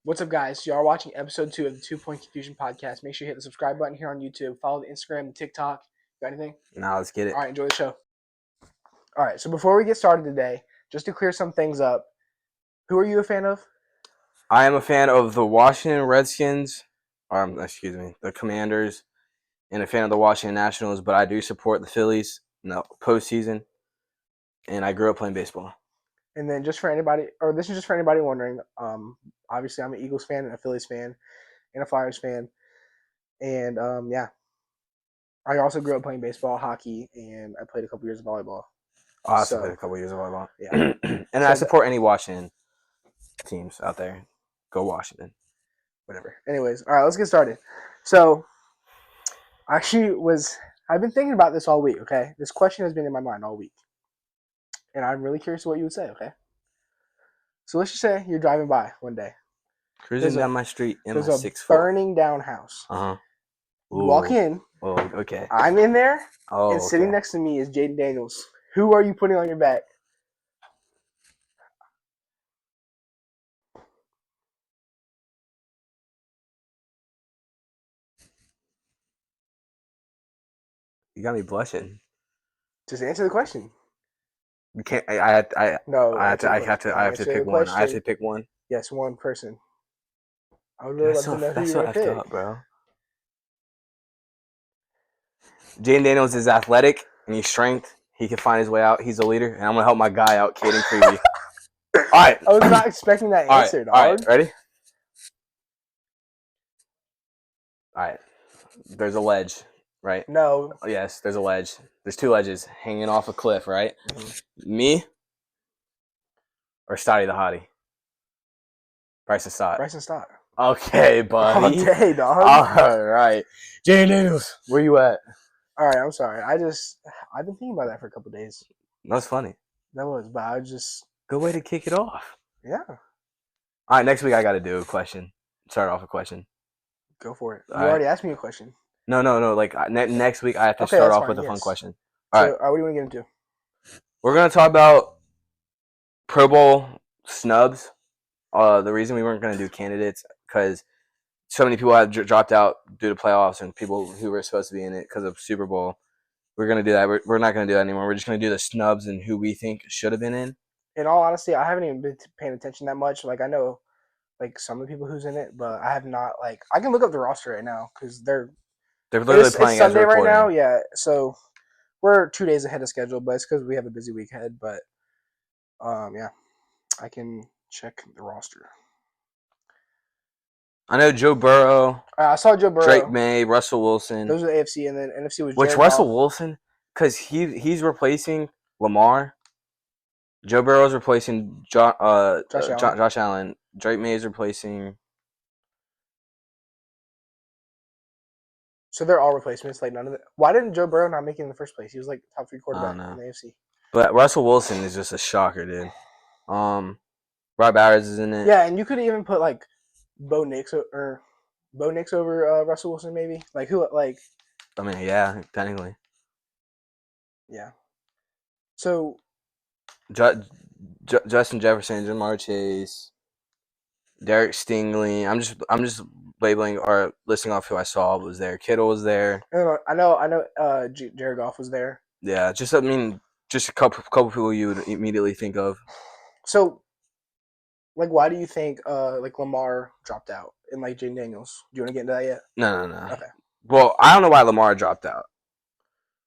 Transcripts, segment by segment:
What's up, guys? Y'all are watching episode 2 of the 2 Point Confusion podcast. Make sure you hit the subscribe button here on YouTube. Follow the Instagram and TikTok. Got anything? Now let's get it. All right, enjoy the show. All right, so before we get started today, just to clear some things up, who are you a fan of? I am a fan of the Washington Redskins, the Commanders, and a fan of the Washington Nationals, but I do support the Phillies in the postseason, and I grew up playing baseball. And then just for anybody, or this is just for anybody wondering, obviously I'm an Eagles fan and a Phillies fan and a Flyers fan. And I also grew up playing baseball, hockey, and I played a couple years of volleyball. I also played a couple years of volleyball. Yeah. And I support any Washington teams out there. Go Washington. Whatever. Anyways, all right, let's get started. So, I've been thinking about this all week, okay? This question has been in my mind all week. And I'm really curious what you would say, okay? So let's just say you're driving by one day. Cruising down my street in my 6 There's a foot. burning down house. Uh-huh. You walk in. Oh, okay. I'm in there. Oh, and sitting next to me is Jaden Daniels. Who are you putting on your back? You got me blushing. Just answer the question. You can't. No. I have to pick one. I have to pick one. Yes, one person. I would really love to know who you would pick. Up, bro. Jaden Daniels is athletic and he's strength. He can find his way out. He's a leader, and I'm gonna help my guy out, Caden Creevy. All right. I was not expecting that answer, dog. All right, ready? All right. There's a ledge, right? No. Yes, there's a ledge. There's 2 ledges hanging off a cliff, right? Mm-hmm. Me or Stotty the Hottie? Bryson Stott. Bryson Stott. Okay, buddy. All day, dog. All right. Jaden Daniels, where you at? All right, I'm sorry. I've been thinking about that for a couple of days. That's funny. That was, but I just... Good way to kick it off. Yeah. All right, next week I got to do a question. Start off a question. Go for it. You already asked me a question. No. Like next week I have to start off with a fun question. All right. What do you want to get into? We're going to talk about Pro Bowl snubs. The reason we weren't going to do candidates because so many people have dropped out due to playoffs and people who were supposed to be in it because of Super Bowl. We're going to do that. We're not going to do that anymore. We're just going to do the snubs and who we think should have been in. In all honesty, I haven't even been paying attention that much. Like, I know, like, some of the people who's in it, but I have not, like, I can look up the roster right now because they're literally playing it's Sunday as right now. Yeah, so we're 2 days ahead of schedule, but it's because we have a busy week ahead. But, yeah, I can check the roster. I know Joe Burrow. I saw Joe Burrow. Drake May, Russell Wilson. Those are the AFC, and then NFC was Which Jared Russell Goff. Wilson? Because he's replacing Lamar. Joe Burrow's replacing Josh Allen. Drake May is replacing. So they're all replacements. Like none of the. Why didn't Joe Burrow not make it in the first place? He was like top 3 quarterback in the AFC. But Russell Wilson is just a shocker, dude. Rob Bowers is in it. Yeah, and you could even put like Bo Nix over Russell Wilson, maybe. Like who? Like. I mean, yeah, technically. Yeah. So. Justin Jefferson, Jamar Chase, Derek Stingley. I'm just labeling or listing off who I saw was there. Kittle was there. I know. Jared Goff was there. Yeah, just a couple people you would immediately think of. So, like, why do you think like Lamar dropped out and like Jaden Daniels? Do you want to get into that yet? No. Okay. Well, I don't know why Lamar dropped out.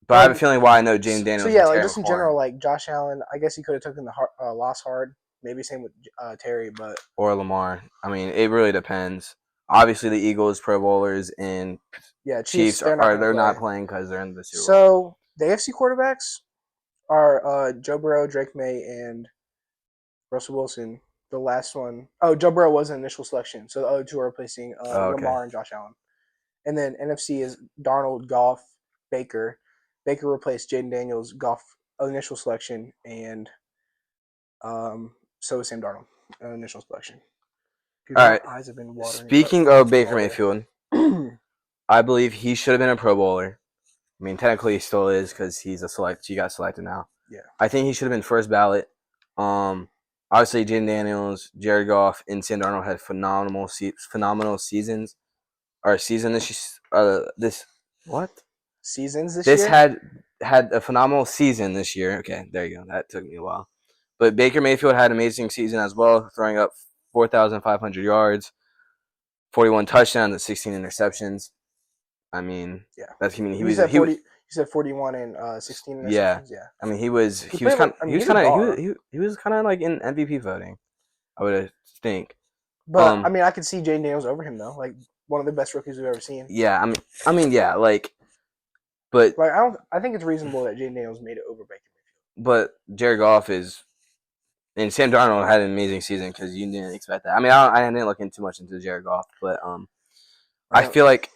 But I have a feeling why I know Jaden Daniels. So yeah, like just in general, like Josh Allen, I guess he could have taken the loss hard. Maybe same with Terry, but or Lamar. I mean, it really depends. Obviously, the Eagles, Pro Bowlers, and Chiefs they're not playing because they're in the Super Bowl. So the AFC quarterbacks are Joe Burrow, Drake May, and Russell Wilson. The last one, Joe Burrow was an initial selection, so the other 2 are replacing Lamar and Josh Allen. And then NFC is Darnold, Goff, Baker. Baker replaced Jaden Daniels, Goff initial selection, and so is Sam Darnold initial selection. All right. Eyes have been watering. Speaking of Baker Mayfield, I believe he should have been a Pro Bowler. I mean, technically he still is because he got selected now. Yeah. I think he should have been first ballot. I obviously Jaden Daniels, Jared Goff, and Sam Darnold had phenomenal seasons. Or season this what? Seasons this This year? had a phenomenal season this year. Okay, there you go. That took me a while. But Baker Mayfield had an amazing season as well, throwing up 4,500 yards, 41 touchdowns, and 16 interceptions. I mean, Yeah. that's I mean You said 40. You said 41 and 16 yeah. interceptions. Yeah. I mean, he was played kind like. I mean, he's a dog. he was kind of like in MVP voting. I would think. But I mean, I could see Jaden Daniels over him though. Like one of the best rookies we've ever seen. Yeah, I mean, yeah, like, but like I think it's reasonable that Jaden Daniels made it over Baker Mayfield. But Jared Goff and Sam Darnold had an amazing season because you didn't expect that. I mean, I didn't look too much into Jared Goff, but I feel like,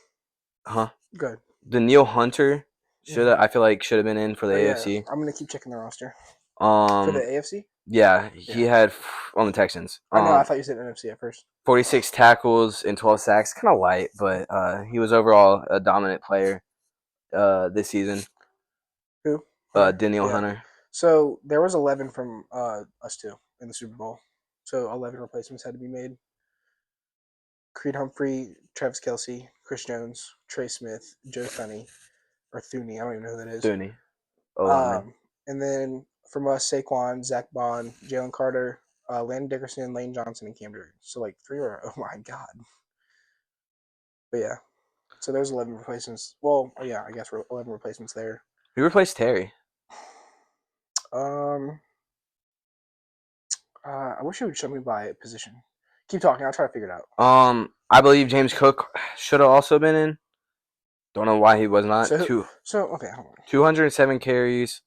Good. The Neil Hunter should have been in for the AFC. Yeah. I'm gonna keep checking the roster. For the AFC. Yeah, he had on the Texans. I know. I thought you said NFC at first. 46 tackles and 12 sacks, kind of light, but he was overall a dominant player this season. Who? Danielle Hunter. So there was 11 from us two in the Super Bowl. So 11 replacements had to be made. Creed Humphrey, Travis Kelce, Chris Jones, Trey Smith, Joe Thuney, or Thuney. I don't even know who that is. Thuney. And then from us, Saquon, Zach Bond, Jalen Carter, Landon Dickerson, Lane Johnson, and Cam Newton. So like 3 or oh my god. But yeah. So there's 11 replacements. Well, yeah, I guess 11 replacements there. Who replaced Terry? I wish you would show me by position. Keep talking. I'll try to figure it out. I believe James Cook should have also been in. Don't know why he was not. Okay, hold on. 207 carries,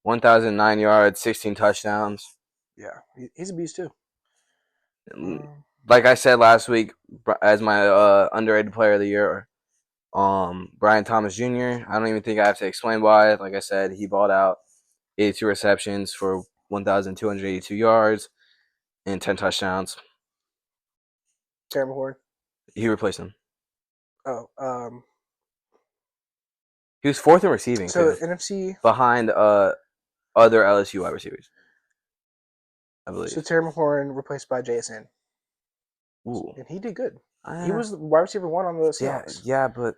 1,009 yards, 16 touchdowns. Yeah, he's a beast too. Like I said last week, as my underrated player of the year, Brian Thomas Jr. I don't even think I have to explain why. Like I said, he balled out 82 receptions for 1,282 yards and 10 touchdowns. Terry McLaurin. He replaced him. Oh, he was 4th in receiving. So NFC behind other LSU wide receivers, I believe. So Terry McLaurin replaced by JSN. Ooh, and he did good. He was the wide receiver 1 on the Seahawks. Yeah, but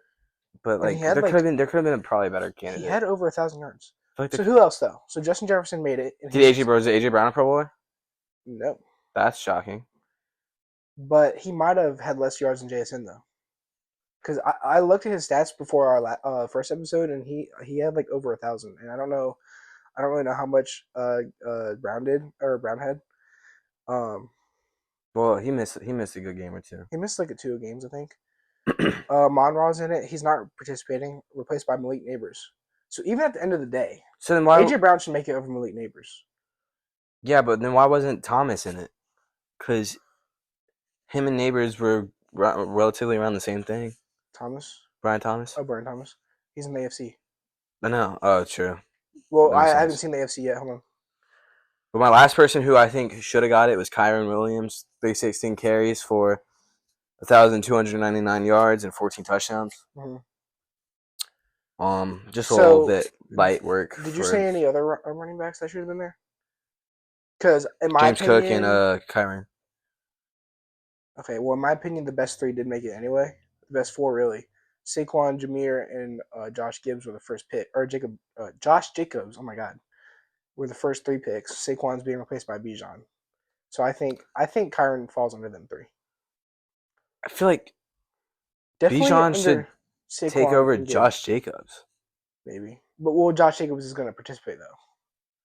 like there could have been a probably better candidate. He had over 1,000 yards. So who else though? So Justin Jefferson made it. Did AJ Brown a Pro Bowler? No. That's shocking. But he might have had less yards than JSN though. Because I looked at his stats before our first episode, and he had like over 1,000. And I don't really know how much Brown had. Well, he missed a good game or two. He missed like 2 games, I think. Monroe's in it. He's not participating. Replaced by Malik Neighbors. So even at the end of the day, so then why AJ Brown should make it over Malik Neighbors? Yeah, but then why wasn't Thomas in it? Because him and Neighbors were relatively around the same thing. Brian Thomas. Oh, Brian Thomas. He's in the AFC. I know. Oh, true. Well, I haven't seen the AFC yet. Hold on. But my last person who I think should have got it was Kyron Williams. 316 carries for 1,299 yards and 14 touchdowns. Mm-hmm. Just a little bit light work. Did you say any other running backs that should have been there? Because in my James opinion, Cook and Kyron. Okay, well, in my opinion, the best 3 did make it anyway. The best 4, really. Saquon, Jameer, and Josh Gibbs were the first pick. Or Josh Jacobs, oh my God, were the first 3 picks. Saquon's being replaced by Bijan. So I think Kyron falls under them 3. I feel like Bijan should take over Josh Jacobs. Maybe. But Josh Jacobs is going to participate, though.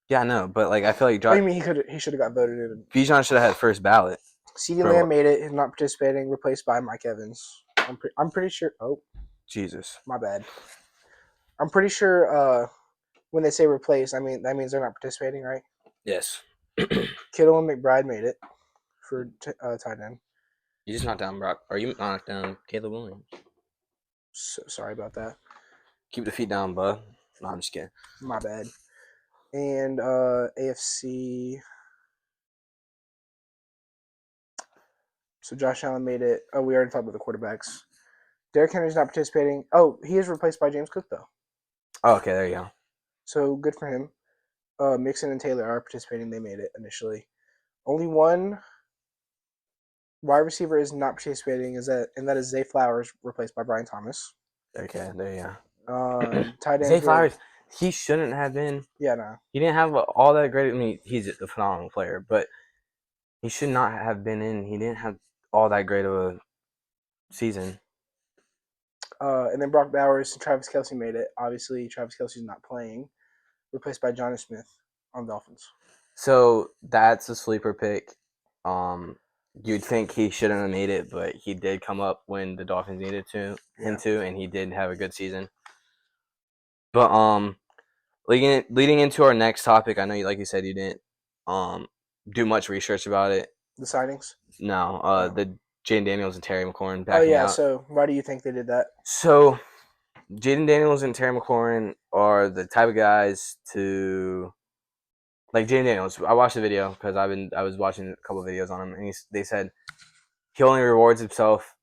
Yeah, I know, but like I feel like What do you mean he should have got voted in? Bijan should have had first ballot. CeeDee Lamb made it. He's not participating. Replaced by Mike Evans. I'm pretty sure. Oh, Jesus, my bad. I'm pretty sure when they say replace, that means they're not participating, right? Yes. Kittle and McBride made it for tight end. You just knocked down Brock. Or you knocked down Caleb Williams. So sorry about that. Keep the feet down, bud. No, I'm just kidding. My bad. And AFC. So Josh Allen made it. Oh, we already talked about the quarterbacks. Derrick Henry's not participating. Oh, he is replaced by James Cook, though. Oh, okay, there you go. So good for him. Mixon and Taylor are participating. They made it initially. Only one wide receiver is not participating, and that is Zay Flowers, replaced by Brian Thomas. Okay, there you go. Tight Zay ends were Flowers, he shouldn't have been. yeah, no. He didn't have all that great. I mean, he's a phenomenal player, but he should not have been in. He didn't have all that great of a season. And then Brock Bowers and Travis Kelce made it. Obviously, Travis Kelce's not playing, replaced by Johnny Smith on Dolphins. So that's a sleeper pick. You'd think he shouldn't have made it, but he did come up when the Dolphins needed him to, and he did have a good season. But leading into our next topic, I know like you said, you didn't do much research about it. The signings? No, the Jaden Daniels and Terry McLaurin backing out. So why do you think they did that? So Jaden Daniels and Terry McLaurin are the type of guys to like Jaden Daniels. I watched the video because I was watching a couple of videos on him, and they said he only rewards himself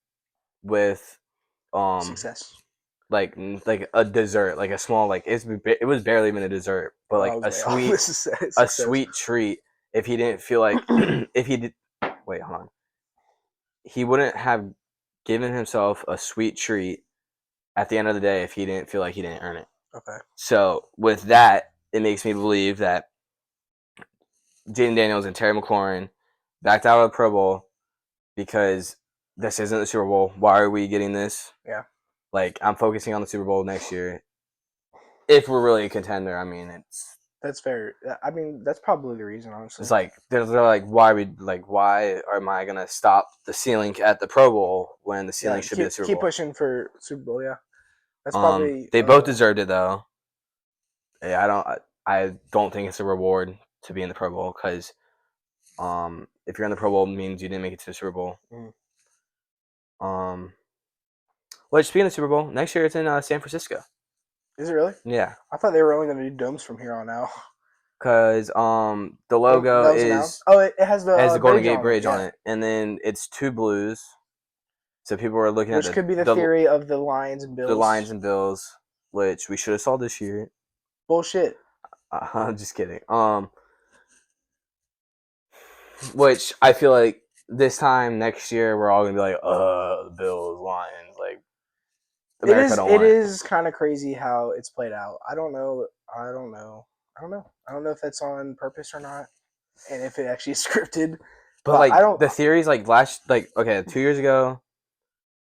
with Success. like a dessert, like a small like it was barely even a dessert, but like a sweet treat. If he didn't feel like if he did, wait, hold on, he wouldn't have given himself a sweet treat at the end of the day if he didn't feel like he didn't earn it. Okay. So with that, it makes me believe that Jaden Daniels and Terry McLaurin backed out of the Pro Bowl because this isn't the Super Bowl. Why are we getting this? Yeah. Like, I'm focusing on the Super Bowl next year. If we're really a contender, I mean, that's fair. I mean, that's probably the reason, honestly. It's like they're like, why am I gonna stop the ceiling at the Pro Bowl when the ceiling should be the Super Bowl? Keep pushing for Super Bowl, yeah. That's probably they both deserved it though. I don't think it's a reward to be in the Pro Bowl because if you're in the Pro Bowl, it means you didn't make it to the Super Bowl. Well, speaking of Super Bowl, next year it's in San Francisco. Is it really? Yeah. I thought they were only going to do domes from here on out. Because the logo is it has the Golden Gate Bridge on it, and then it's two blues. So people were looking at which could be the theory of the Lions and Bills. The Lions and Bills, which we should have saw this year. Bullshit. I'm just kidding. Which I feel like this time next year we're all gonna be like, the Bills, Lions, like. It is kind of crazy how it's played out. I don't know if that's on purpose or not, and if it actually is scripted. But like the theories, like 2 years ago,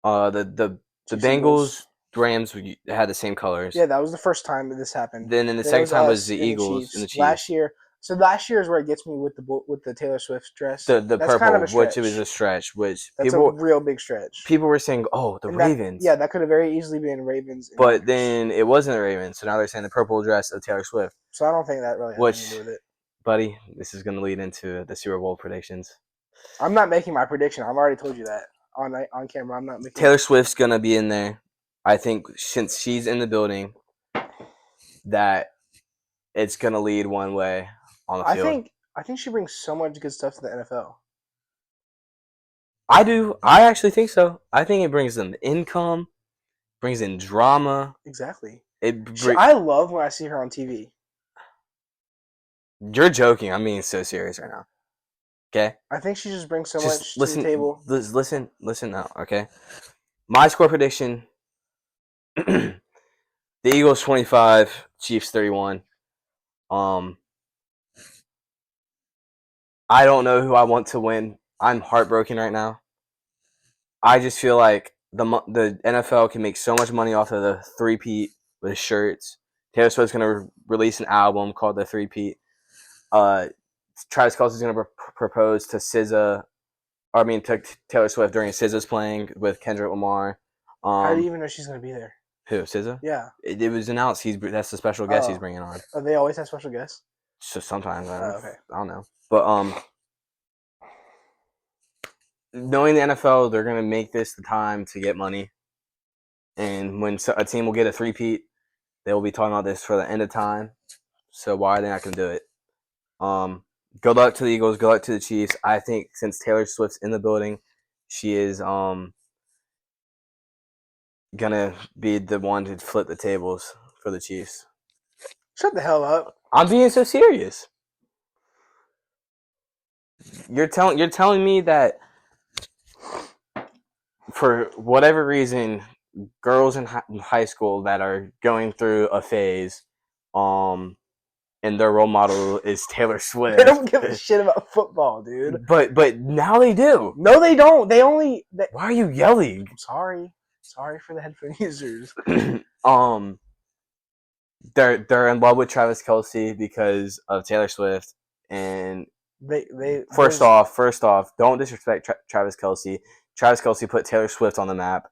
the Bengals, Rams had the same colors. Yeah, that was the first time that this happened. Then the second time was the Eagles and the Chiefs. Last year. So last year is where it gets me with the Taylor Swift dress. The purple, kind of which it was a stretch. That's a real big stretch. People were saying, "Oh, the Ravens." That could have very easily been Ravens. But then it wasn't the Ravens, so now they're saying the purple dress of Taylor Swift. So I don't think that really has anything to do with it. Buddy, this is going to lead into the Super Bowl predictions. I'm not making my prediction. I've already told you that on camera. I'm not making. Taylor Swift's going to be in there. I think since she's in the building, that it's going to lead one way on the field. I think she brings so much good stuff to the NFL. I do. I actually think so. I think it brings them income, brings in drama. Exactly. I love when I see her on TV. You're joking. I'm being so serious right now. Okay? I think she just brings so much to the table. Listen now, okay? My score prediction, the Eagles 25, Chiefs 31. I don't know who I want to win. I'm heartbroken right now. I just feel like the NFL can make so much money off of the three-peat with shirts. Taylor Swift's going to release an album called The Three-Peat. Travis Kelce's going to propose to to Taylor Swift during SZA's playing with Kendrick Lamar. How do you even know she's going to be there? Who, SZA? Yeah. It was announced. That's the special guest he's bringing on. Oh, they always have special guests? So sometimes. I don't know. But knowing the NFL, they're going to make this the time to get money. And when a team will get a three-peat, they will be talking about this for the end of time. So why are they not going to do it? Good luck to the Eagles. Good luck to the Chiefs. I think since Taylor Swift's in the building, she is going to be the one to flip the tables for the Chiefs. Shut the hell up. I'm being so serious. You're telling me that for whatever reason, girls in high school that are going through a phase, and their role model is Taylor Swift. They don't give a shit about football, dude. But now they do. No, they don't. They only. Why are you yelling? I'm sorry. Sorry for the headphone users. They're in love with Travis Kelce because of Taylor Swift, and first off, don't disrespect Travis Kelce. Travis Kelce put Taylor Swift on the map,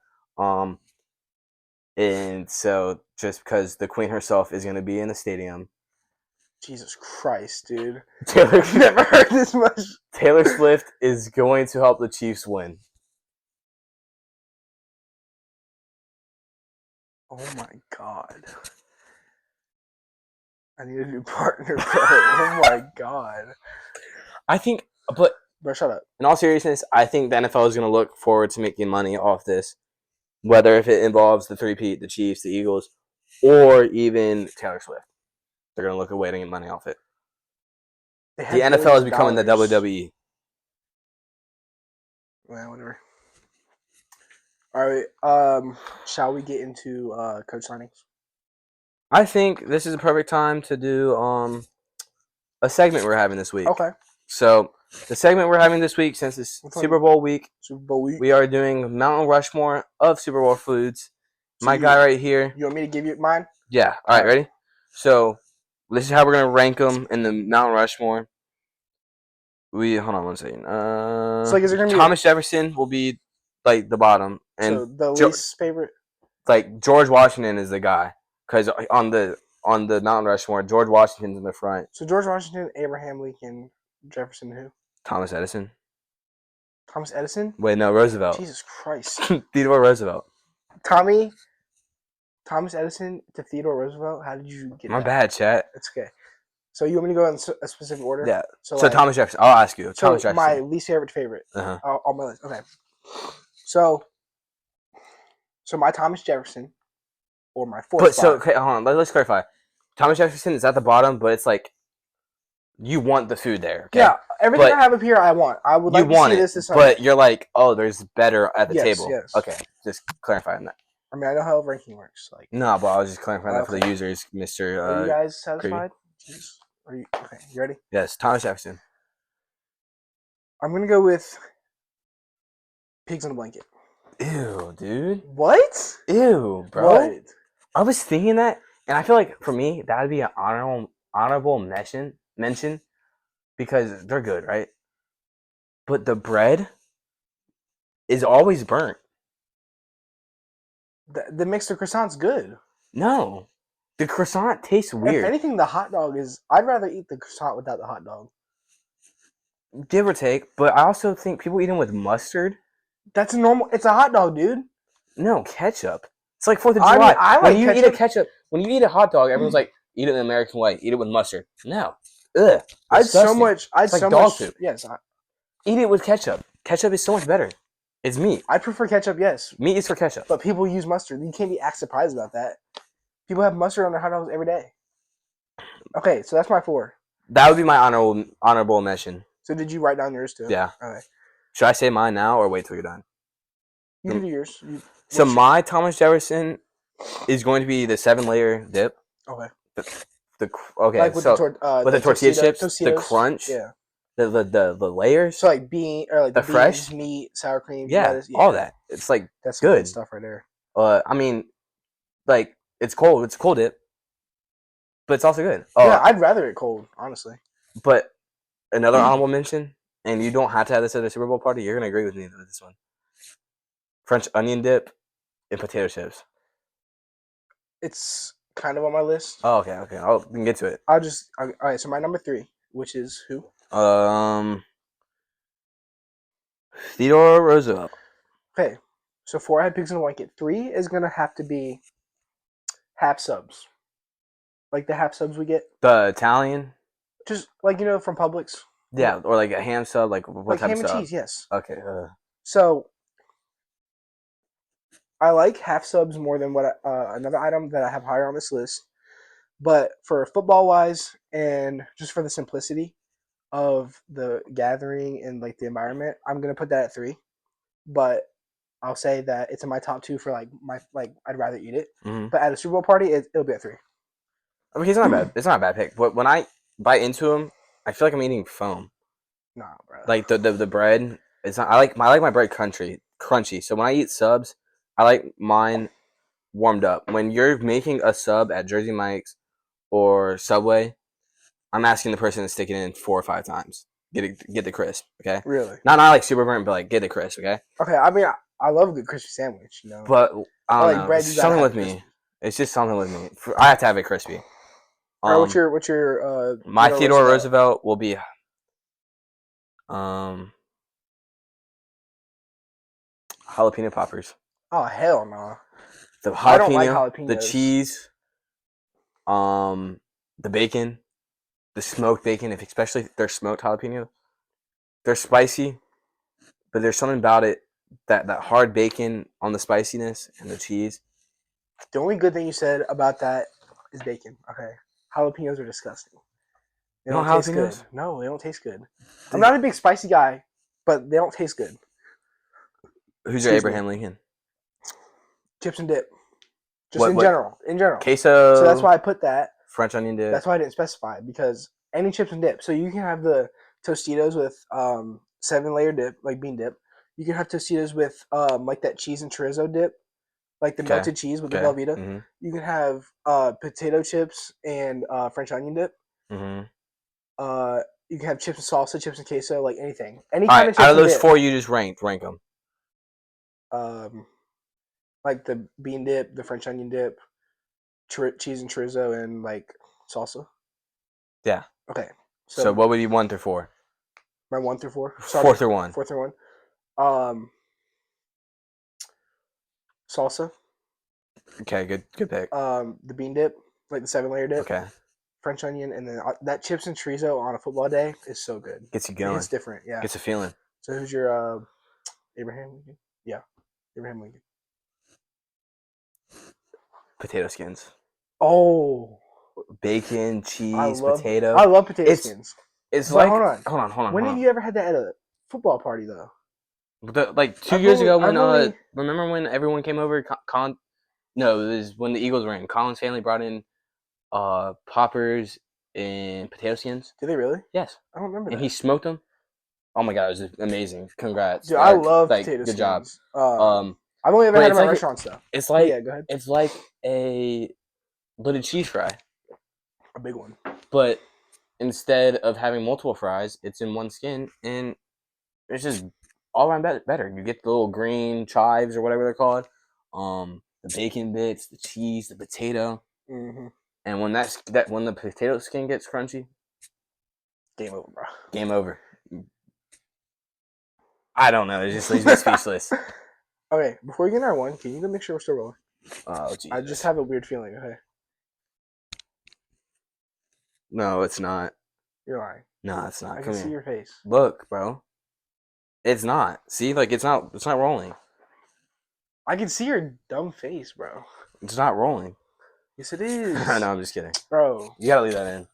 and so just because the Queen herself is going to be in the stadium. Jesus Christ, dude! I've never heard this much. Taylor Swift is going to help the Chiefs win. Oh my god! I need a new partner, bro. Oh my god! I think, but bro, shut up. In all seriousness, I think the NFL is going to look forward to making money off this, whether if it involves the three-peat, the Chiefs, the Eagles, or even Taylor Swift. They're going to look at getting money off it. The NFL is becoming the WWE. Well, whatever. All right. Shall we get into coach signings? I think this is a perfect time to do a segment we're having this week. Okay. So the segment we're having this week, since it's Super Bowl week, we are doing Mount Rushmore of Super Bowl foods. So my guy right here. You want me to give you mine? Yeah. All right. Ready? So this is how we're gonna rank them in the Mount Rushmore. Hold on one second. So like, is it gonna be Thomas Jefferson will be like the bottom, and so the least favorite. Like George Washington is the guy, because on the Mount Rushmore, George Washington's in the front. So George Washington, Abraham Lincoln, Jefferson, who? Thomas Edison. Thomas Edison? Wait, no, Roosevelt. Jesus Christ. Theodore Roosevelt. Thomas Edison to Theodore Roosevelt. How did you get My bad, chat. It's okay. So you want me to go in a specific order? Yeah. So like, Thomas Jefferson. I'll ask you. Thomas Jefferson. My least favorite. On my list. Okay. So my Thomas Jefferson, or my fourth. But spot. So okay, hold on. Let's clarify. Thomas Jefferson is at the bottom, but it's like you want the food there. Okay? Yeah. Everything I have up here, I want. I would like to see this. But you're like, oh, there's better at the table. Yes. Okay. Just clarifying that. I mean, I know how ranking works. Like, no, but I was just clarifying that for the users, Mr. Are you guys satisfied? Are you okay? You ready? Yes, Thomas Jefferson. I'm gonna go with pigs in a blanket. Ew, dude. What? Ew, bro. What? I was thinking that, and I feel like for me that would be an honorable mention because they're good, right? But the bread is always burnt. The mixed croissant's good. No. The croissant tastes weird. If anything, the hot dog is... I'd rather eat the croissant without the hot dog. Give or take, but I also think people eat them with mustard. That's a normal... It's a hot dog, dude. No, ketchup. It's like 4th of July. I like ketchup. When you eat a hot dog, everyone's like, eat it the American way. Eat it with mustard. No. Ugh. I'd so much... dog food. Yes. Eat it with ketchup. Ketchup is so much better. It's meat. I prefer ketchup, yes. Meat is for ketchup. But people use mustard. You can't be surprised about that. People have mustard on their hot dogs every day. Okay, so that's my 4. That would be my honorable mention. So did you write down yours too? Yeah. Okay. Should I say mine now or wait till you're done? You can do yours. So my Thomas Jefferson is going to be the 7-layer dip. Okay. Okay. Like with with the tortilla chips, Tostitos, the crunch. Yeah. The layers. So like bean or like the fresh meat, sour cream, lettuce, all that. It's like that's good stuff right there. I mean, like it's cold. It's a cold dip, but it's also good. Yeah, I'd rather it cold, honestly. But another honorable mention, and you don't have to have this at a Super Bowl party. You're gonna agree with me with this one. French onion dip and potato chips. It's kind of on my list. Oh, okay. We can get to it. All right. So my number 3, which is who? Theodore Roosevelt. Okay. So 4, I had pigs in a blanket. 3 is gonna have to be half subs, like the half subs we get. The Italian. Just like from Publix. Yeah, or like a ham sub, like what type ham of and sub? Cheese, yes. Okay. So I like half subs more than what another item that I have higher on this list. But for football wise and just for the simplicity, of the gathering and like the environment, I'm gonna put that at 3. But I'll say that it's in my top 2 for like my like I'd rather eat it. Mm-hmm. But at a Super Bowl party, it'll be at 3. I mean, he's not bad. It's not a bad pick. But when I bite into him, I feel like I'm eating foam. Nah, bro. Like the bread, it's not. I like my bread crunchy. So when I eat subs, I like mine warmed up. When you're making a sub at Jersey Mike's or Subway, I'm asking the person to stick it in 4 or 5 times. Get the crisp, okay? Really? Not like super burnt, but like get the crisp, okay? Okay, I mean, I love a good crispy sandwich, you know. But I don't like know. bread, It's you gotta something have with it crispy. me. It's just something with me. I have to have it crispy. All right, what's your my Theodore Roosevelt will be jalapeno poppers. Oh hell no! The jalapeno, I don't like jalapenos. The cheese, the bacon, the smoked bacon. Especially if they're smoked jalapeno, they're spicy, but there's something about it that hard bacon on the spiciness and the cheese. The only good thing you said about that is bacon. Okay, jalapenos are disgusting. They don't taste good. No, they don't taste good. I'm not a big spicy guy, but they don't taste good. Who's your Abraham Lincoln? Chips and dip. Just in general. Queso. So that's why I put that. French onion dip. That's why I didn't specify, because any chips and dip. So you can have the Tostitos with 7-layer dip, like bean dip. You can have Tostitos with like that cheese and chorizo dip, like the melted cheese with the Velveeta. Mm-hmm. You can have potato chips and French onion dip. Mm-hmm. You can have chips and salsa, chips and queso, like anything. Any kind of chips out of those dip. 4, you just rank them. Like the bean dip, the French onion dip, cheese and chorizo, and like salsa. Yeah. Okay. So what would you 1 through 4? My 1 through 4. Sorry, 4 through 1. 4 through 1. Salsa. Okay, good pick. The bean dip, like the 7-layer dip. Okay. French onion, and then that chips and chorizo on a football day is so good. Gets you going. It's different, yeah. Gets a feeling. So who's your Abraham Lincoln? Yeah, Abraham Lincoln. Potato skins. Oh. Bacon, cheese, potato. I love potato skins. It's like hold on. When have you ever had that at a football party though? Like 2 years ago when remember when everyone came over? No, it was when the Eagles were in. Colin's family brought in poppers and potato skins. Did they really? Yes. I don't remember. And he smoked them. Oh my god, it was amazing! Congrats, dude! I love potato skins. Good job. I've only ever had them at restaurants though. It's like yeah, go ahead. It's like a loaded cheese fry. A big one. But instead of having multiple fries, it's in one skin, and it's just all around better. You get the little green chives or whatever they're called, the bacon bits, the cheese, the potato, and when when the potato skin gets crunchy, game over, bro. Game over. I don't know. It just leaves me speechless. Okay, before you get our 1, can you go make sure we're still rolling? Oh, Jesus. I just have a weird feeling. Okay. No, it's not. You're lying. No, it's not. I can see your face. Look, bro. It's not. See, like it's not rolling. I can see your dumb face, bro. It's not rolling. Yes, it is. No, I'm just kidding, bro. You gotta leave that in.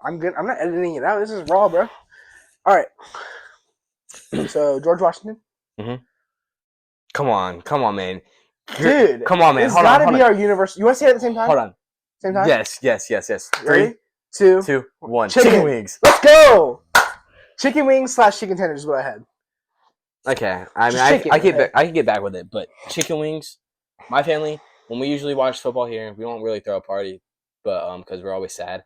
I'm good. I'm not editing it out. This is raw, bro. All right. So George Washington. Mm-hmm. Come on, man. Dude, come on, man. It's gotta be our universe. You want to say it at the same time? Hold on. Same time? Yes. 3, Ready? 2, 1. Chicken wings. Let's go. Chicken wings / chicken tenders is what I had. Okay. I mean, I can get back with it, but chicken wings. My family, when we usually watch football here, we don't really throw a party, but because we're always sad.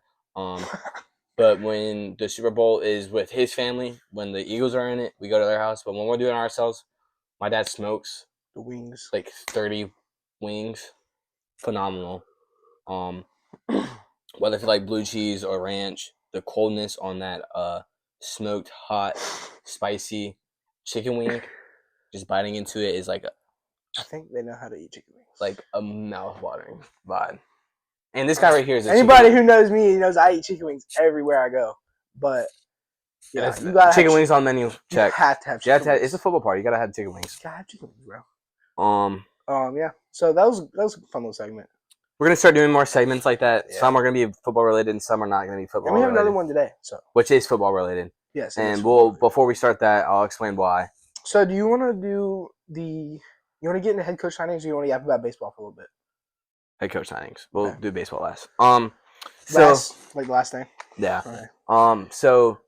But when the Super Bowl is with his family, when the Eagles are in it, we go to their house. But when we're doing it ourselves, my dad smokes the wings, like 30 wings, phenomenal. Whether it's like blue cheese or ranch, the coldness on that smoked, hot, spicy chicken wing, just biting into it is like I think they know how to eat chicken wings. Like a mouth-watering vibe. And this guy right here is anybody who knows me knows I eat chicken wings everywhere I go. But yeah, you gotta chicken wings on menu. Check. You have to have chicken wings. It's a football party. You gotta have chicken wings. You gotta have chicken wings, bro. Yeah. So that was a fun little segment. We're gonna start doing more segments like that. Yeah. Some are gonna be football related, and some are not gonna be football. And we have related, another one today, which is football related. Yes. And before we start that, I'll explain why. So, do you want to do you want to get into head coach signings, or you want to yap about baseball for a little bit? Head coach signings. We'll do baseball last. Last thing. Yeah. Okay. So,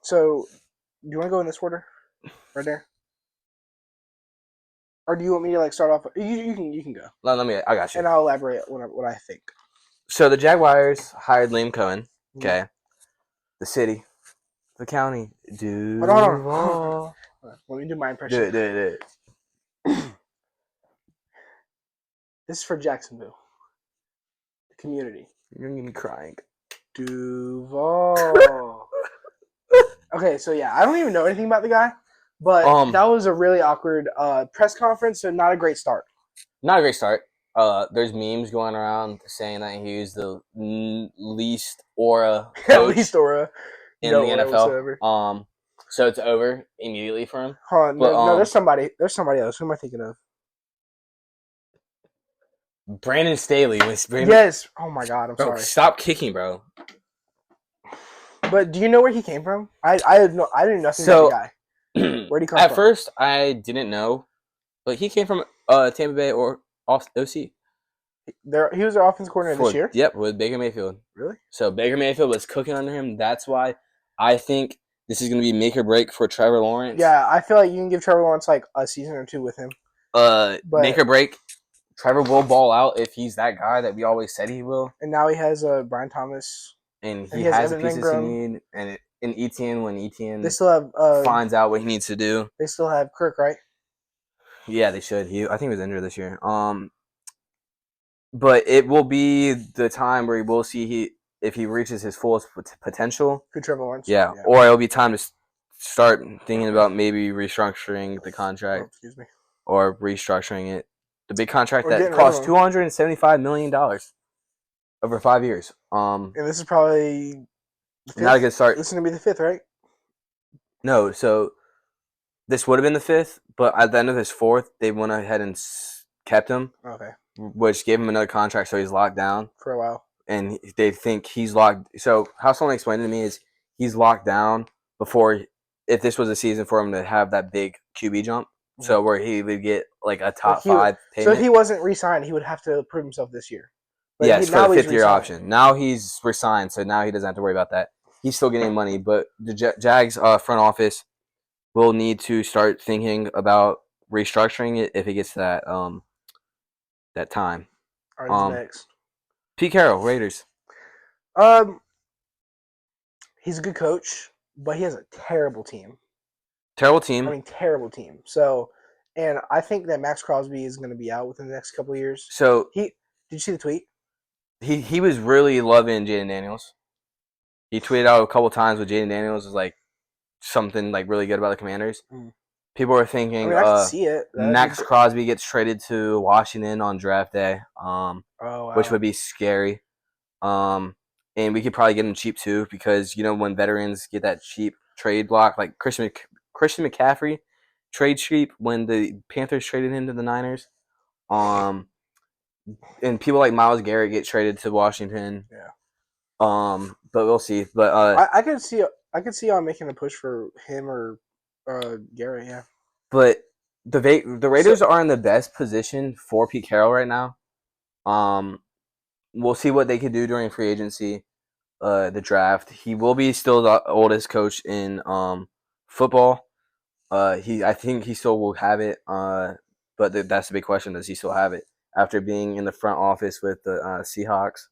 do you want to go in this order, right there? Or do you want me to start off? You can go. I got you. And I'll elaborate what I think. So the Jaguars hired Liam Cohen. Okay. Mm-hmm. The city, the county. Hold on. Let me do my impression. Do it. This is for Jacksonville. The community. You're gonna get me crying. Duval. Okay, so yeah, I don't even know anything about the guy. But that was a really awkward press conference, so not a great start. Not a great start. There's memes going around saying that he used the least aura coach in the NFL. Whatsoever. So it's over immediately for him. No, there's somebody else. Who am I thinking of? Brandon Staley. Yes. Oh my God, I'm sorry. Stop kicking, bro. But do you know where he came from? I didn't know nothing about the guy. Where'd he come from? At first, I didn't know, but he came from Tampa Bay or OC. He was their offensive coordinator this year? Yep, with Baker Mayfield. Really? So Baker Mayfield was cooking under him. That's why I think this is going to be make or break for Trevor Lawrence. Yeah, I feel like you can give Trevor Lawrence a season or two with him. Make or break. Trevor will ball out if he's that guy that we always said he will. And now he has Brian Thomas. And he has the pieces he needs. And in Etienne, when Etienne they still have, finds out what he needs to do. They still have Kirk, right? Yeah, they should. I think he was injured this year. But it will be the time where we'll see if he reaches his fullest potential. Good Trevor Lawrence. Yeah, or it'll be time to start thinking about maybe restructuring the contract. Excuse me. Or restructuring it. The big contract that costs $275 million over 5 years. And this is probably not a good start. This is going to be the 5th, right? No, so this would have been the 5th, but at the end of his 4th, they went ahead and kept him. Okay. Which gave him another contract, so he's locked down. For a while. And they think he's locked. So how someone explained it to me is he's locked down before, if this was a season for him to have that big QB jump. Mm-hmm. So where he would get a top 5 payment. So if he wasn't re-signed, he would have to prove himself this year. But yes, for the 5th-year option. Now he's resigned, so now he doesn't have to worry about that. He's still getting money, but the Jags front office will need to start thinking about restructuring it if it gets to that time. All right, who's next? Pete Carroll, Raiders. He's a good coach, but he has a terrible team. Terrible team. I mean, terrible team. So, and I think that Max Crosby is going to be out within the next couple of years. So did you see the tweet? He was really loving Jaden Daniels. He tweeted out a couple times with Jaden Daniels was something really good about the Commanders. Mm. People were thinking, I can see it. Max Crosby gets traded to Washington on draft day, which would be scary. And we could probably get him cheap too, because when veterans get that cheap trade block, like Christian McCaffrey trade cheap when the Panthers traded him to the Niners. And people like Myles Garrett get traded to Washington. Yeah. But we'll see. But I could see y'all making a push for him or Garrett. Yeah. But the Raiders are in the best position for Pete Carroll right now. We'll see what they could do during free agency, the draft. He will be still the oldest coach in football. I think he still will have it. But that's the big question: does he still have it after being in the front office with the Seahawks?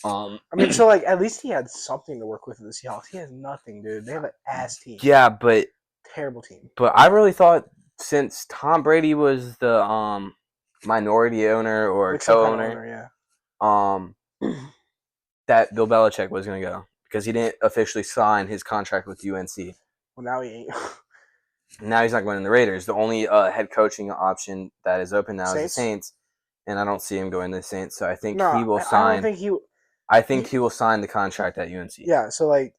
I mean, so at least he had something to work with in the Seahawks. He has nothing, dude. They have an ass team. Yeah, but terrible team. But I really thought since Tom Brady was the minority owner or co-owner, that Bill Belichick was going to go because he didn't officially sign his contract with UNC. Well, now he ain't. Now he's not going in the Raiders. The only head coaching option that is open now is the Saints, and I don't see him going to the Saints. So I think he will sign. I think he will sign the contract at UNC. Yeah, so I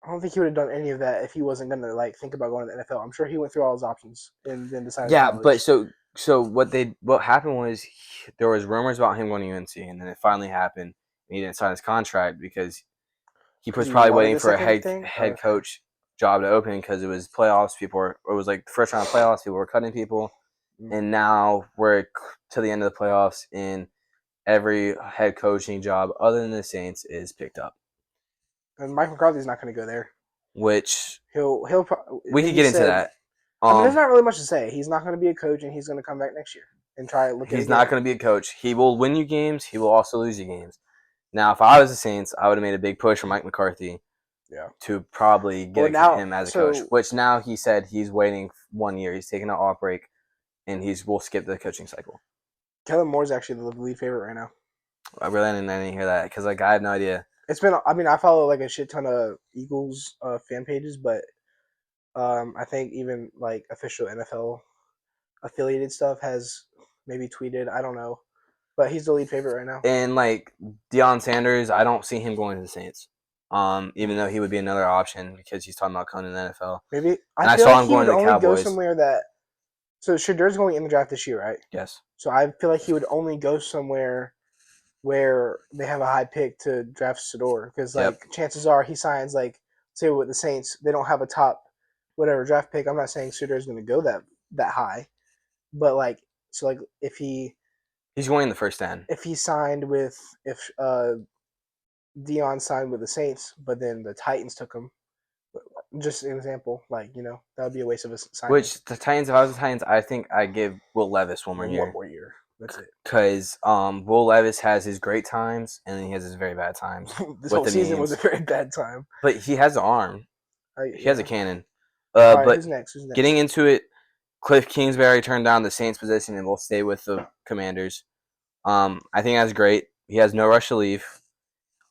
don't think he would have done any of that if he wasn't gonna think about going to the NFL. I'm sure he went through all his options and then decided. Yeah, but so So what happened was there was rumors about him going to UNC, and then it finally happened. And he didn't sign his contract because he was He probably wanted waiting the for a second thing. head Okay. coach job to open because it was playoffs. It was like the first round of playoffs. People were cutting people, and now we're to the end of the playoffs, and every head coaching job other than the Saints is picked up. And Mike McCarthy's not going to go there. Which He'll we could get into that. I mean, there's not really much to say. He's not going to be a coach, and he's going to come back next year and try to look at it he's again. not going to be a coach. He will win you games. He will also lose you games. Now, if I was the Saints, I would have made a big push for Mike McCarthy to probably get him as a coach. Which now he said he's waiting 1 year. He's taking an off break, and we'll skip the coaching cycle. Kellen Moore's actually the lead favorite right now. I didn't hear that because I have no idea. It's been. I mean, I follow like a shit ton of Eagles fan pages, but I think even like official NFL affiliated stuff has maybe tweeted. I don't know, but he's the lead favorite right now. And like Deion Sanders, I don't see him going to the Saints. Even though he would be another option because he's talking about coming in the NFL. Maybe I feel like he would only go somewhere that. So Shadur's going in the draft this year, right? Yes. So I feel like he would only go somewhere where they have a high pick to draft Shador because chances are he signs like say with the Saints they don't have a top whatever draft pick. I'm not saying Shador is going to go that high, but if he's going in the first 10. If he signed with Deion signed with the Saints, but then the Titans took him. Just an example, that would be a waste of a signing. Which the Titans, if I was the Titans, I think I'd give Will Levis one more year. One more year. That's it. Because Will Levis has his great times and then he has his very bad times. This whole season was a very bad time. But he has an arm. He has a cannon. Right, but who's next? Getting into it, Cliff Kingsbury turned down the Saints position and will stay with the Commanders. I think that's great. He has no rush to leave.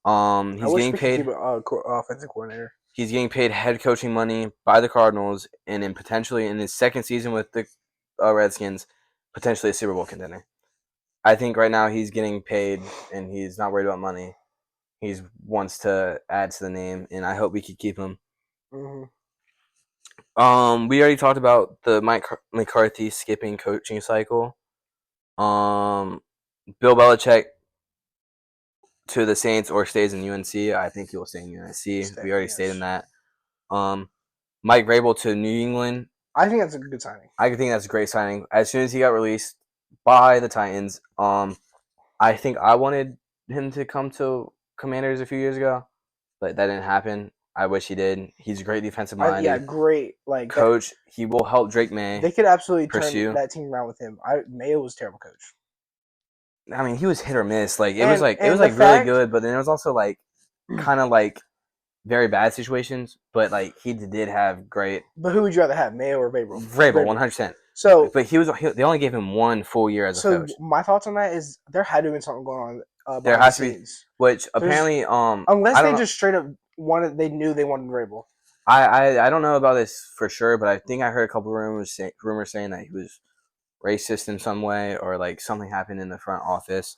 He's getting paid offensive coordinator. He's getting paid head coaching money by the Cardinals, and then potentially in his second season with the Redskins, potentially a Super Bowl contender. I think right now he's getting paid, and he's not worried about money. He wants to add to the name, and I hope we can keep him. Mm-hmm. We already talked about the Mike McCarthy skipping coaching cycle. Bill Belichick to the Saints or stays in UNC. I think he will stay in UNC. We already stayed in that. Mike Vrabel to New England. I think that's a good signing. I think that's a great signing. As soon as he got released by the Titans, I think I wanted him to come to Commanders a few years ago, but that didn't happen. I wish he did. He's a great defensive minded. Great coach. He will help Drake May. They could absolutely turn that team around with him. Mayo was a terrible coach. I mean, he was hit or miss. It was really good, but then it was also kind of very bad situations. But he did have great. But who would you rather have, Mayo or Vrabel? Vrabel, 100%. So, but they only gave him 1 full year as a coach. So my thoughts on that is there had to have been something going on. There has to be, which apparently unless they just straight up they knew they wanted Vrabel. I don't know about this for sure, but I think I heard a couple rumors saying that he was racist in some way or something happened in the front office,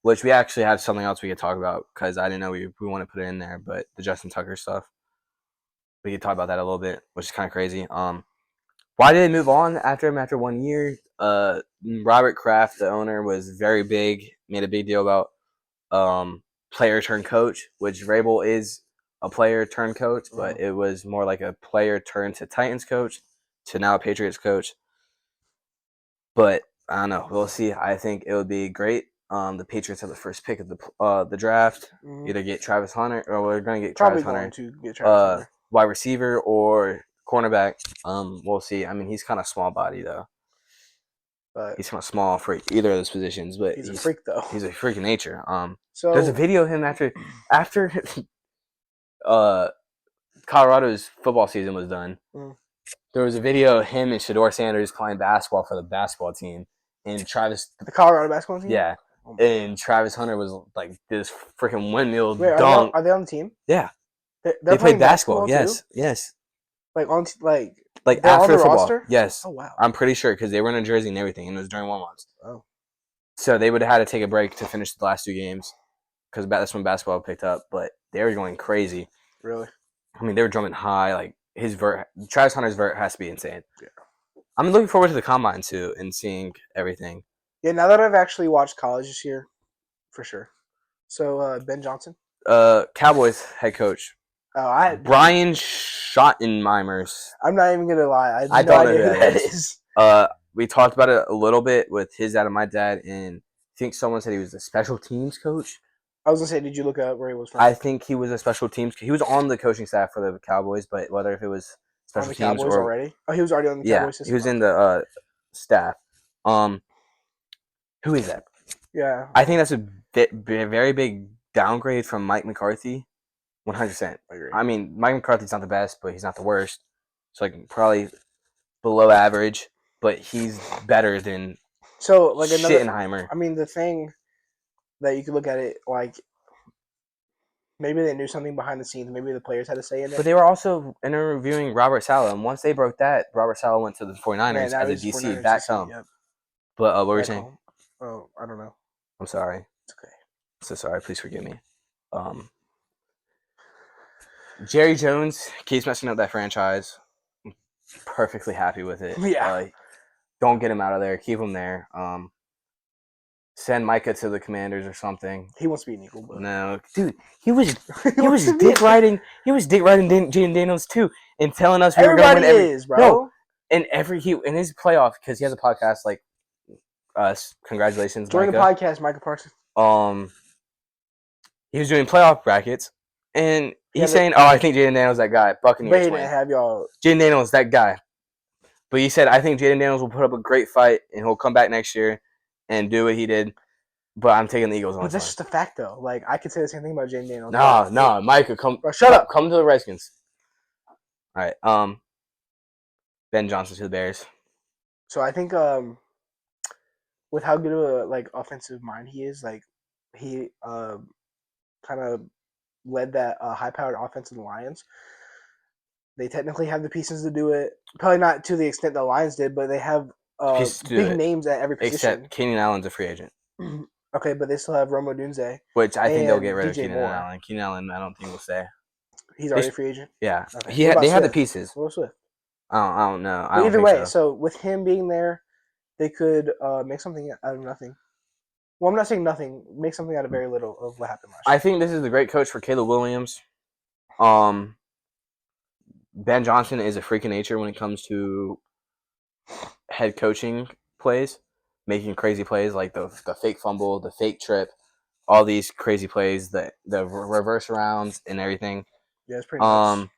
which we actually have something else we could talk about because I didn't know we want to put it in there, but the Justin Tucker stuff, we could talk about that a little bit, which is kind of crazy. Why did they move on after 1 year? Robert Kraft, the owner, was made a big deal about player turned coach, which Vrabel is a player turned coach, but it was more like a player turned to Titans coach to now a Patriots coach. But I don't know. We'll see. I think it would be great. The Patriots have the first pick of the draft. Mm-hmm. Either get Travis Hunter, or we're going to get Travis Hunter. Wide receiver or cornerback. We'll see. I mean, he's kind of small body though. But he's kind of small for either of those positions. But he's a freak though. He's a freak in nature. So there's a video of him after Colorado's football season was done. Mm. There was a video of him and Shador Sanders playing basketball for the basketball team, and the Colorado basketball team. Yeah, and Travis Hunter was this freaking windmill dunk. Are they on the team? Yeah, they played basketball. Yes. After the football. Roster? Yes. Oh wow. I'm pretty sure because they were in a jersey and everything, and it was during warm-ups. Oh. So they would have had to take a break to finish the last 2 games because that's when basketball picked up. But they were going crazy. Really? I mean, they were drumming high. Travis Hunter's vert has to be insane. Yeah. I'm looking forward to the combine too and seeing everything. Yeah, now that I've actually watched college this year, for sure. So Ben Johnson. Cowboys head coach Brian Schottenheimers. I'm not even gonna lie. I have I no don't know idea who who that that is. is. We talked about it a little bit with his dad and my dad, and I think someone said he was a special teams coach. I was gonna say, did you look up where he was from? I think he was a special teams. He was on the coaching staff for the Cowboys, but whether if it was special on the teams Cowboys or already? Oh, he was already on the Cowboys system. He was in the staff. Who is that? Yeah, I think that's a very big downgrade from Mike McCarthy. 100%. I agree. I mean, Mike McCarthy's not the best, but he's not the worst. So like probably below average, but he's better than Schottenheimer. I mean, the thing that you could look at it like maybe they knew something behind the scenes. Maybe the players had to say in it. But they were also interviewing Robert Saleh, and once they broke that, Robert Saleh went to the 49ers as a DC back home. Yep. But what were you saying? Oh, I don't know. I'm sorry. It's okay. So sorry. Please forgive me. Jerry Jones keeps messing up that franchise. I'm perfectly happy with it. Yeah. Don't get him out of there. Keep him there. Send Micah to the Commanders or something. He wants to be an Eagle, but no, dude, he was dick riding. He was dick riding Jaden Daniels too, and telling us we were going to win every. Bro. No, and in his playoff because he has a podcast like us. Congratulations, join Micah. the podcast, Micah Parsons. He was doing playoff brackets, and he's saying, "Oh, I think Jaden Daniels that guy." Buccaneers win. Have y'all. Jaden Daniels that guy, but he said, "I think Jaden Daniels will put up a great fight, and he'll come back next year and do what he did." But I'm taking the Eagles on. But that's just a fact, though. Like I could say the same thing about Jaden Daniels. No, Micah, come. Bro, shut up. Come to the Redskins. All right. Ben Johnson to the Bears. So I think with how good of a offensive mind he is, he kind of led that high-powered offense in the Lions. They technically have the pieces to do it. Probably not to the extent the Lions did, but they have big names at every position. Except Keenan Allen's a free agent. Okay, but they still have Rome Odunze. Which I think they'll get rid of Keenan Allen. Keenan Allen, I don't think will stay. He's already a free agent? Yeah. Okay. They have the pieces. What about Swift? I don't know. But either way, so with him being there, they could make something out of nothing. Well, I'm not saying nothing. Make something out of very little of what happened last year. I think this is the great coach for Caleb Williams. Ben Johnson is a freak of nature when it comes to head coaching plays, making crazy plays like the fake fumble, the fake trip, all these crazy plays, the reverse rounds and everything. Yeah, it's pretty nice.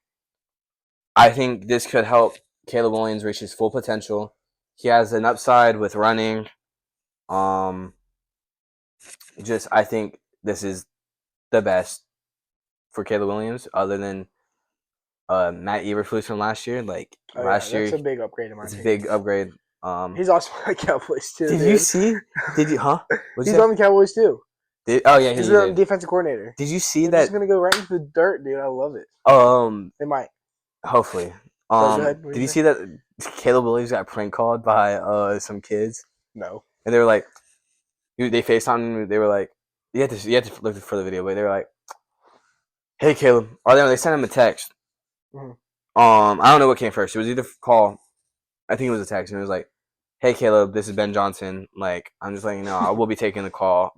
I think this could help Caleb Williams reach his full potential. He has an upside with running. I think this is the best for Caleb Williams, other than Matt Eberflus from last year. Last year, that's a big upgrade in my opinion. It's a big upgrade. He's also on the Cowboys too. Did you see? Did you? Huh? He's on the Cowboys too. He's the defensive coordinator. Did you see that? They're just gonna go right into the dirt, dude. I love it. They might. Hopefully. Did you see that Caleb Williams got prank called by some kids? No. And they were like, they FaceTimed him. They were like, you have to look for the video, but they were like, "Hey, Caleb," or they sent him a text. Mm-hmm. I don't know what came first. It was either call. I think it was a text, and it was like, "Hey, Caleb, this is Ben Johnson. I'm just letting you know, I will be taking the call.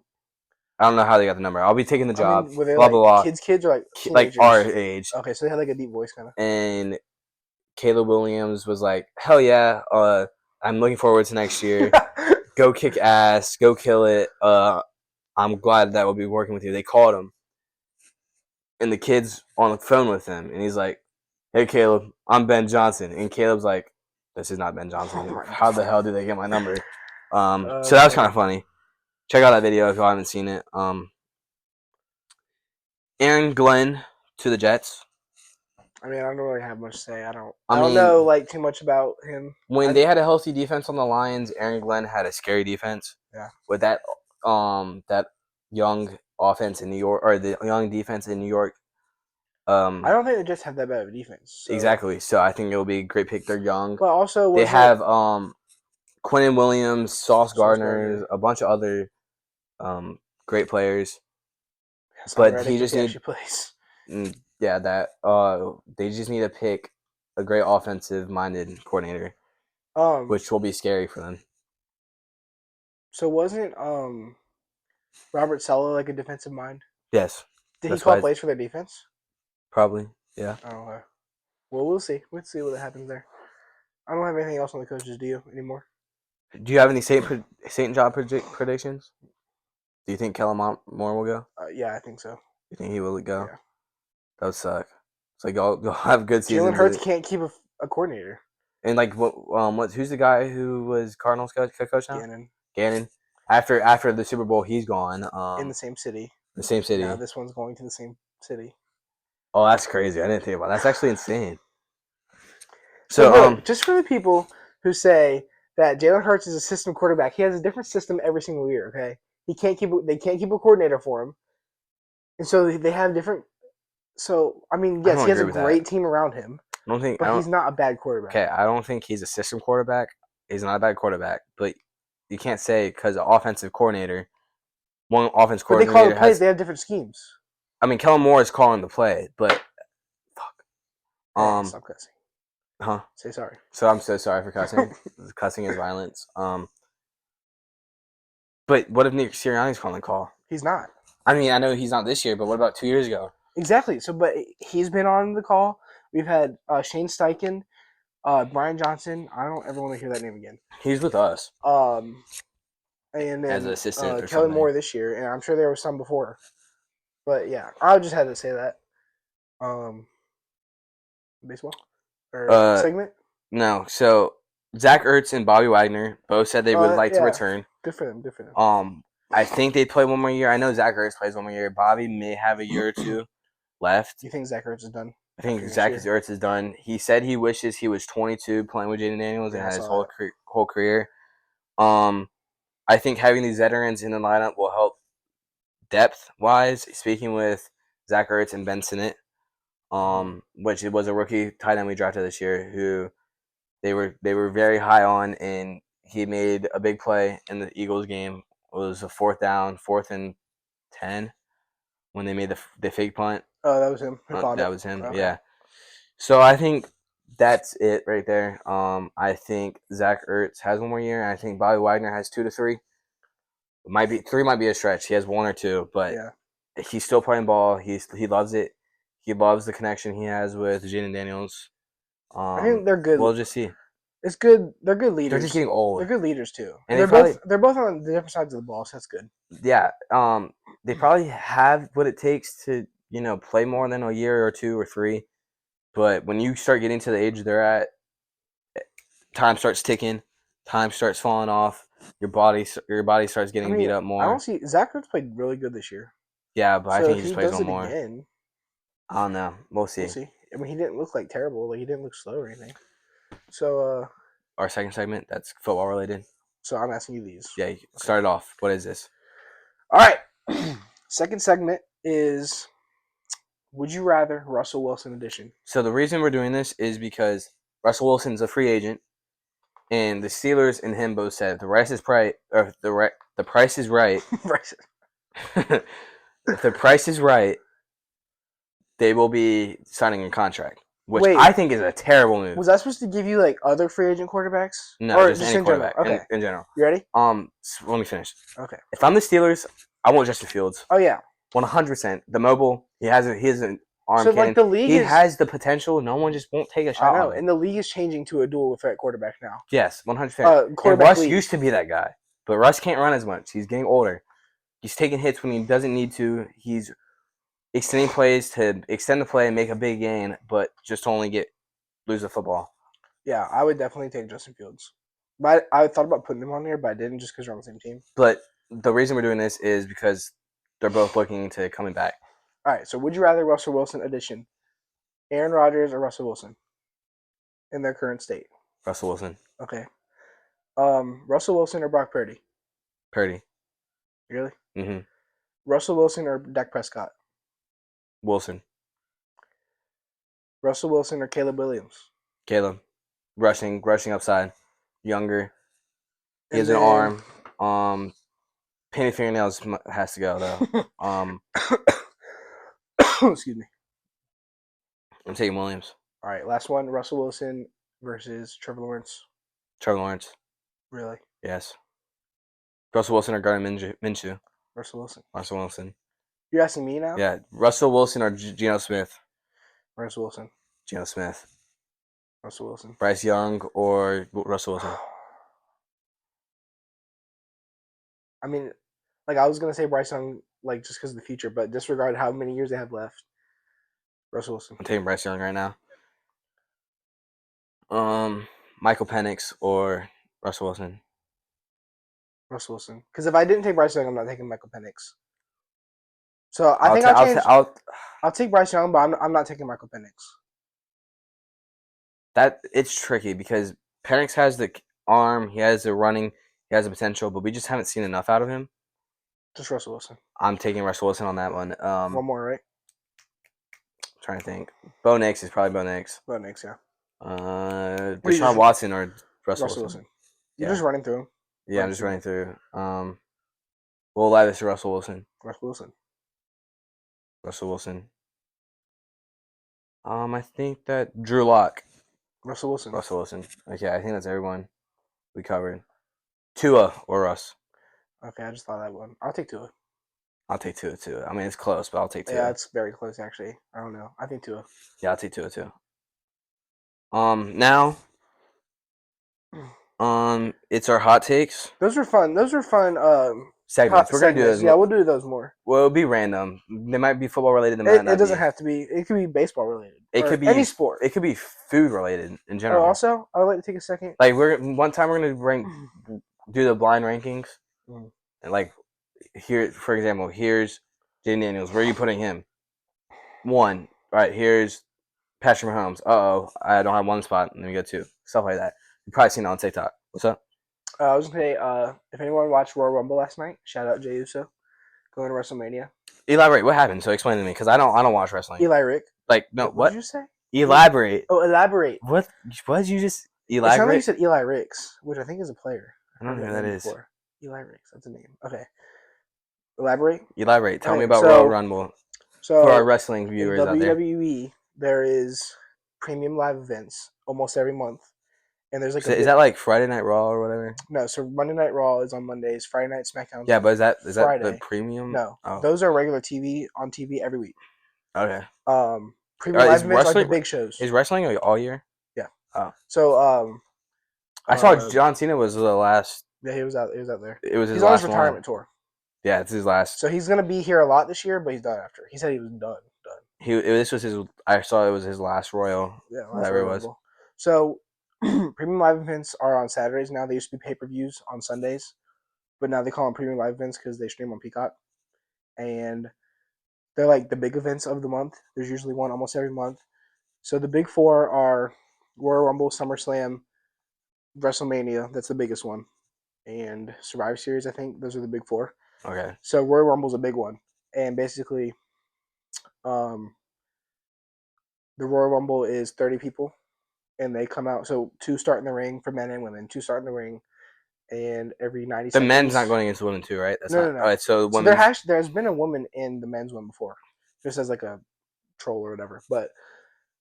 I don't know how they got the number. I'll be taking the job. Were they blah blah blah. Kids or like our age. Okay, so they had a deep voice kind of. And Caleb Williams was like, "Hell yeah! I'm looking forward to next year. Go kick ass. Go kill it. I'm glad that we'll be working with you." They called him, and the kid's on the phone with him, and he's like, "Hey, Caleb, I'm Ben Johnson," and Caleb's like, "This is not Ben Johnson. How the hell did they get my number?" So that was kind of funny. Check out that video if you haven't seen it. Aaron Glenn to the Jets. I mean, I don't really have much to say. I don't know too much about him. When they had a healthy defense on the Lions, Aaron Glenn had a scary defense. Yeah. With that young offense in New York, or the young defense in New York. I don't think the Jets have that bad of a defense. So. Exactly. So I think it'll be a great pick. They're young. But also they have Quinnen Williams, Sauce Gardner, a bunch of other great players. But he just plays. They just need to pick a great offensive-minded coordinator. which will be scary for them. So wasn't Robert Sala like a defensive mind? Yes. Did he That's call why plays for their defense? probably. Yeah. Oh, well, we'll see. We'll see what happens there. I don't have anything else on the coaches. Do you anymore? Do you have any Saint John predictions? Do you think Kellen Moore will go? Yeah, I think so. You think he will go? Yeah. That would suck. It's like y'all have good Jalen seasons. Hurts can't keep a coordinator. And like who's the guy who was Cardinals coach now? Gannon. Gannon. After the Super Bowl, he's gone. In the same city. The same city. Now this one's going to the same city. Oh, that's crazy. I didn't think about that. That's actually insane. So look, just for the people who say that Jalen Hurts is a system quarterback, he has a different system every single year. Okay, they can't keep a coordinator for him, and so they have different. So I mean, yes, he has a great team around him. But he's not a bad quarterback. Okay, I don't think he's a system quarterback. He's not a bad quarterback, but you can't say because offensive coordinator, one offense coordinator. But they call the plays. They have different schemes. I mean, Kellen Moore is calling the play, but fuck. Stop cussing. Huh? Say sorry. So I'm so sorry for cussing. Cussing is violence. But what if Nick Sirianni's calling the call? He's not. I mean, I know he's not this year, but what about 2 years ago? Exactly. So, but he's been on the call. We've had Shane Steichen, Brian Johnson. I don't ever want to hear that name again. He's with us. And then as an assistant, Kellen Moore this year, and I'm sure there was some before. But yeah, I just had to say that. Baseball or segment? No. So Zach Ertz and Bobby Wagner both said they would like to return. Good for them. I think they play one more year. I know Zach Ertz plays one more year. Bobby may have a year or two left. You think Zach Ertz is done? I think Zach Ertz is done. He said he wishes he was 22 playing with Jaden Daniels and had his whole career. I think having these veterans in the lineup will help depth-wise. Speaking with Zach Ertz and Ben Sinnott, which was a rookie tight end we drafted this year, who they were very high on, and he made a big play in the Eagles game. It was a 4th and 10 when they made the fake punt. Oh, that was him. That was him. Okay. Yeah. So I think that's it right there. I think Zach Ertz has one more year, and I think Bobby Wagner has 2 to 3. Might be 3 might be a stretch. He has 1 or 2, but he's still playing ball. He loves it. He loves the connection he has with Jaden Daniels. I think they're good. We'll just see. It's good. They're good leaders. They're just getting old. They're good leaders too. And they're both on the different sides of the ball, so that's good. Yeah. They probably have what it takes to, play more than a year or 2 or 3. But when you start getting to the age they're at, time starts ticking, time starts falling off. Your body starts getting beat up more. I don't see Zach Ertz played really good this year. Yeah, but I think he just plays one more. Again, I don't know. We'll see. I mean, he didn't look like terrible. Like he didn't look slow or anything. So our second segment, that's football related. So I'm asking you these. Yeah, start it off. What is this? All right. Second segment is Would You Rather Russell Wilson edition. So the reason we're doing this is because Russell Wilson's a free agent, and the Steelers and him both said the price is right. If the price is right, if the price is right, they will be signing a contract, which I think is a terrible move. Was I supposed to give you like other free agent quarterbacks? No, or just any quarterback. Okay. In general. You ready? So let me finish. Okay. If I'm the Steelers, I want Justin Fields. Oh yeah. 100%. The mobile, he has an arm so, cannon. Like the league has the potential. No one just won't take a shot. I know, and the league is changing to a dual threat quarterback now. Yes, 100%. And Russ used to be that guy, but Russ can't run as much. He's getting older. He's taking hits when he doesn't need to. He's extending plays to extend the play and make a big gain, but just to only lose the football. Yeah, I would definitely take Justin Fields. But I thought about putting him on there, but I didn't just because we're on the same team. But the reason we're doing this is because they're both looking to coming back. All right, so would you rather Russell Wilson edition? Aaron Rodgers or Russell Wilson in their current state? Russell Wilson. Okay. Russell Wilson or Brock Purdy? Purdy. Really? Mm-hmm. Russell Wilson or Dak Prescott? Wilson. Russell Wilson or Caleb Williams? Caleb. Rushing upside. Younger. He has an arm. Painted fingernails has to go, though. Excuse me. I'm taking Williams. All right, last one. Russell Wilson versus Trevor Lawrence. Trevor Lawrence. Really? Yes. Russell Wilson or Gardner Minshew. Russell Wilson. Russell Wilson. You're asking me now? Yeah. Russell Wilson or Geno Smith. Russell Wilson. Geno Smith. Russell Wilson. Bryce Young or Russell Wilson. I mean, like I was gonna say Bryce Young, like just because of the future, but disregard how many years they have left. Russell Wilson. I'm taking Bryce Young right now. Michael Penix or Russell Wilson. Russell Wilson. Because if I didn't take Bryce Young, I'm not taking Michael Penix. So I think I'll change. I'll take Bryce Young, but I'm not taking Michael Penix. That it's tricky because Penix has the arm, he has the running, he has the potential, but we just haven't seen enough out of him. Just Russell Wilson. I'm taking Russell Wilson on that one. One more, right? I'm trying to think. Bo Nix is probably Bo Nix. Bo Nix, yeah. Deshaun Watson or Russell Wilson. You're just running through him. Yeah, I'm just running through. Will Levis or Russell Wilson? Russell Wilson. Russell Wilson. I think that Drew Lock. Russell Wilson. Russell Wilson. Okay, I think that's everyone we covered. Tua or Russ? Okay, I just thought that one. I'll take Tua. I'll take Tua too. I mean, it's close, but I'll take Tua. Yeah, it's very close actually. I don't know. I think Tua. Yeah, I'll take Tua too. Now, it's our hot takes. Those were fun. Segments. We're gonna do those. Yeah, we'll do those more. Well, it'll be random. They might be football related. It doesn't have to be. It could be baseball related. It could be any sport. It could be food related in general. Oh, also, I would like to take a second. Like one time we're gonna do the blind rankings, and like here, for example, here's Jaden Daniels. Where are you putting him? 1. All right, here's Patrick Mahomes. I don't have one spot. Let me go 2. Stuff like that. You've probably seen it on TikTok. What's up? I was gonna say, if anyone watched Royal Rumble last night, shout out Jey Uso going to WrestleMania. Elaborate. What happened? So explain to me, because I don't watch wrestling. Eli Rick. Like no, what did you say? Elaborate. Oh, elaborate. What did you just elaborate? It sounded like you said Eli Ricks, which I think is a player. I don't know who that is. Before. Eli Ricks, that's a name. Okay. Elaborate. Tell me about Royal Rumble. So for our wrestling viewers in out there. WWE, there is premium live events almost every month. And there's like is that like Friday Night Raw or whatever? No, so Monday Night Raw is on Mondays, Friday Night SmackDown. Yeah, but is that Friday. the premium? No, those are regular TV on TV every week. Okay. Premium live events are the big shows. Is wrestling all year? Yeah. Oh. So I saw John Cena was the last. Yeah, he was out there. It was his he's last on his retirement tour. Yeah, it's his last. So he's gonna be here a lot this year, but he's done after. He said he was done. This was his. I saw it was his last Royal. Yeah, whatever it was. Rumble. So premium live events are on Saturdays now. They used to be pay-per-views on Sundays, but now they call them premium live events because they stream on Peacock, and they're like the big events of the month. There's usually one almost every month. So the big 4 are Royal Rumble, SummerSlam, WrestleMania. That's the biggest one, and Survivor Series. I think those are the big 4. Okay. So Royal Rumble's a big one, and basically, the Royal Rumble is 30 people. And they come out. So 2 start in the ring for men and women. 2 start in the ring, and every 90 seconds. The men's not going against the women too, right? No. All right, so there's been a woman in the men's one before, just as like a troll or whatever. But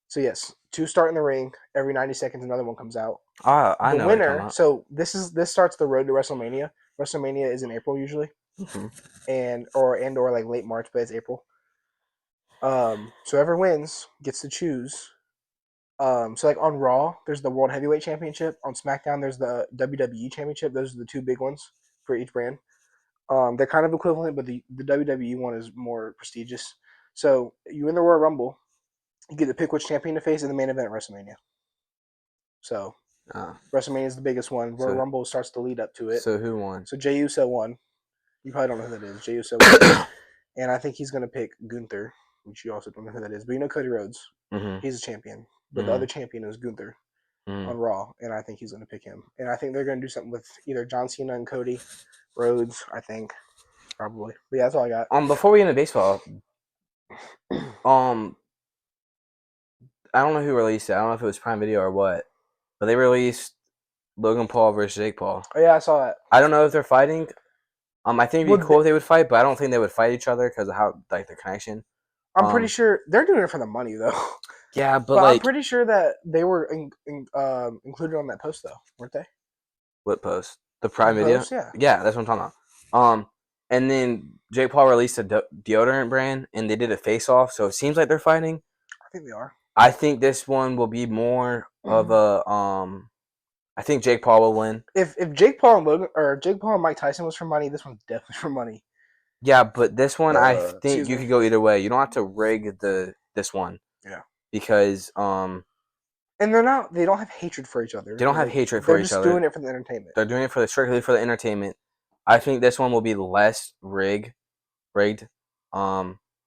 so yes, 2 start in the ring. Every 90 seconds, another one comes out. I know. The winner. So this starts the road to WrestleMania. WrestleMania is in April usually, and or like late March, but it's April. So whoever wins gets to choose. So like on Raw, there's the World Heavyweight Championship. On SmackDown, there's the WWE Championship. Those are the 2 big ones for each brand. They're kind of equivalent, but the WWE one is more prestigious. So you win the Royal Rumble, you get to pick which champion to face in the main event at WrestleMania. So WrestleMania is the biggest one. Royal Rumble starts to lead up to it. So who won? So Jey Uso won. You probably don't know who that is. Jey Uso won. And I think he's going to pick Gunther, which you also don't know who that is. But you know Cody Rhodes. Mm-hmm. He's a champion. But the other champion is Gunther on Raw, and I think he's going to pick him. And I think they're going to do something with either John Cena and Cody Rhodes, I think, probably. But yeah, that's all I got. Before we get into baseball, I don't know who released it. I don't know if it was Prime Video or what, but they released Logan Paul versus Jake Paul. Oh yeah, I saw that. I don't know if they're fighting. I think it'd be cool if they would fight, but I don't think they would fight each other because of how their connection. I'm pretty sure they're doing it for the money though. Yeah, but like, I'm pretty sure that they were included on that post though, weren't they? What post? The Prime The Video? post, yeah. Yeah, that's what I'm talking about. And then Jake Paul released a deodorant brand, and they did a face-off. So it seems like they're fighting. I think they are. I think this one will be more of a I think Jake Paul will win. If Jake Paul and Logan or Jake Paul and Mike Tyson was for money, this one's definitely for money. Yeah, but this one I think you me. could go either way. You don't have to rig this one. Yeah. Because and they don't have hatred for each other. They don't have hatred for each other. They're just doing it for the entertainment. They're doing it strictly for the entertainment. I think this one will be less rigged.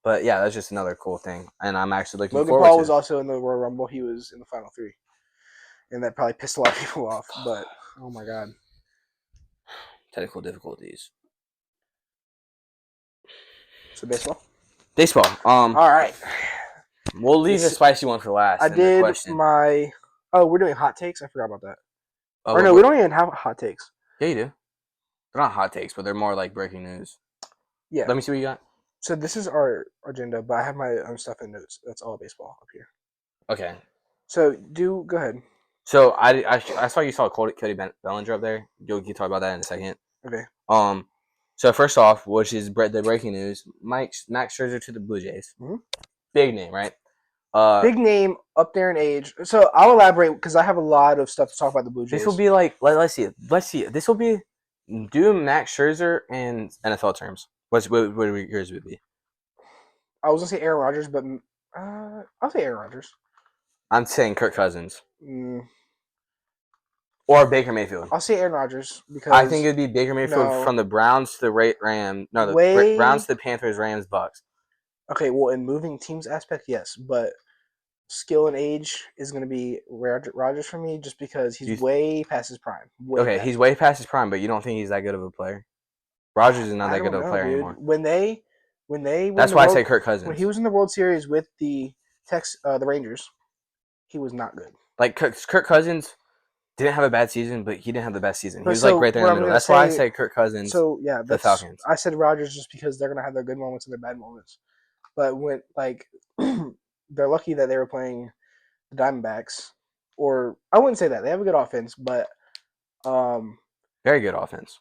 But yeah, that's just another cool thing, and I'm actually looking Logan forward Paul to was also in the Royal Rumble. He was in the final 3, and that probably pissed a lot of people off. But oh my god, technical difficulties. So baseball. All right. We'll leave the spicy one for last. I did my. Oh, we're doing hot takes. I forgot about that. Or no, we don't even have hot takes. Yeah, you do. They're not hot takes, but they're more like breaking news. Yeah. Let me see what you got. So this is our agenda, but I have my own stuff in notes. That's all baseball up here. Okay. So go ahead. So I saw you saw Cody Bellinger up there. You'll talk about that in a second. Okay. So first off, which is the breaking news, Max Scherzer to the Blue Jays. Mm-hmm. Big name, right? Big name, up there in age. So I'll elaborate because I have a lot of stuff to talk about the Blue Jays. This will be like let's see. This will be do Max Scherzer in NFL terms. What yours would be? I was gonna say Aaron Rodgers, but I'll say Aaron Rodgers. I'm saying Kirk Cousins. Or Baker Mayfield. I'll say Aaron Rodgers because I think it would be Baker Mayfield from the Browns to the Rams. No, the Browns to the Panthers, Rams, Bucks. Okay, well, in moving teams aspect, yes, but skill and age is going to be Rodgers for me, just because he's way past his prime. He's way past his prime, but you don't think he's that good of a player? Rodgers is not that good of a player anymore. When they that's why I say Kirk Cousins. When he was in the World Series with the Rangers, he was not good. Like Kirk Cousins didn't have a bad season, but he didn't have the best season. He was like right there in the middle. That's why I say Kirk Cousins. So yeah, the Falcons. I said Rodgers just because they're gonna have their good moments and their bad moments. But when they're lucky that they were playing the Diamondbacks, or I wouldn't say that they have a good offense, but very good offense.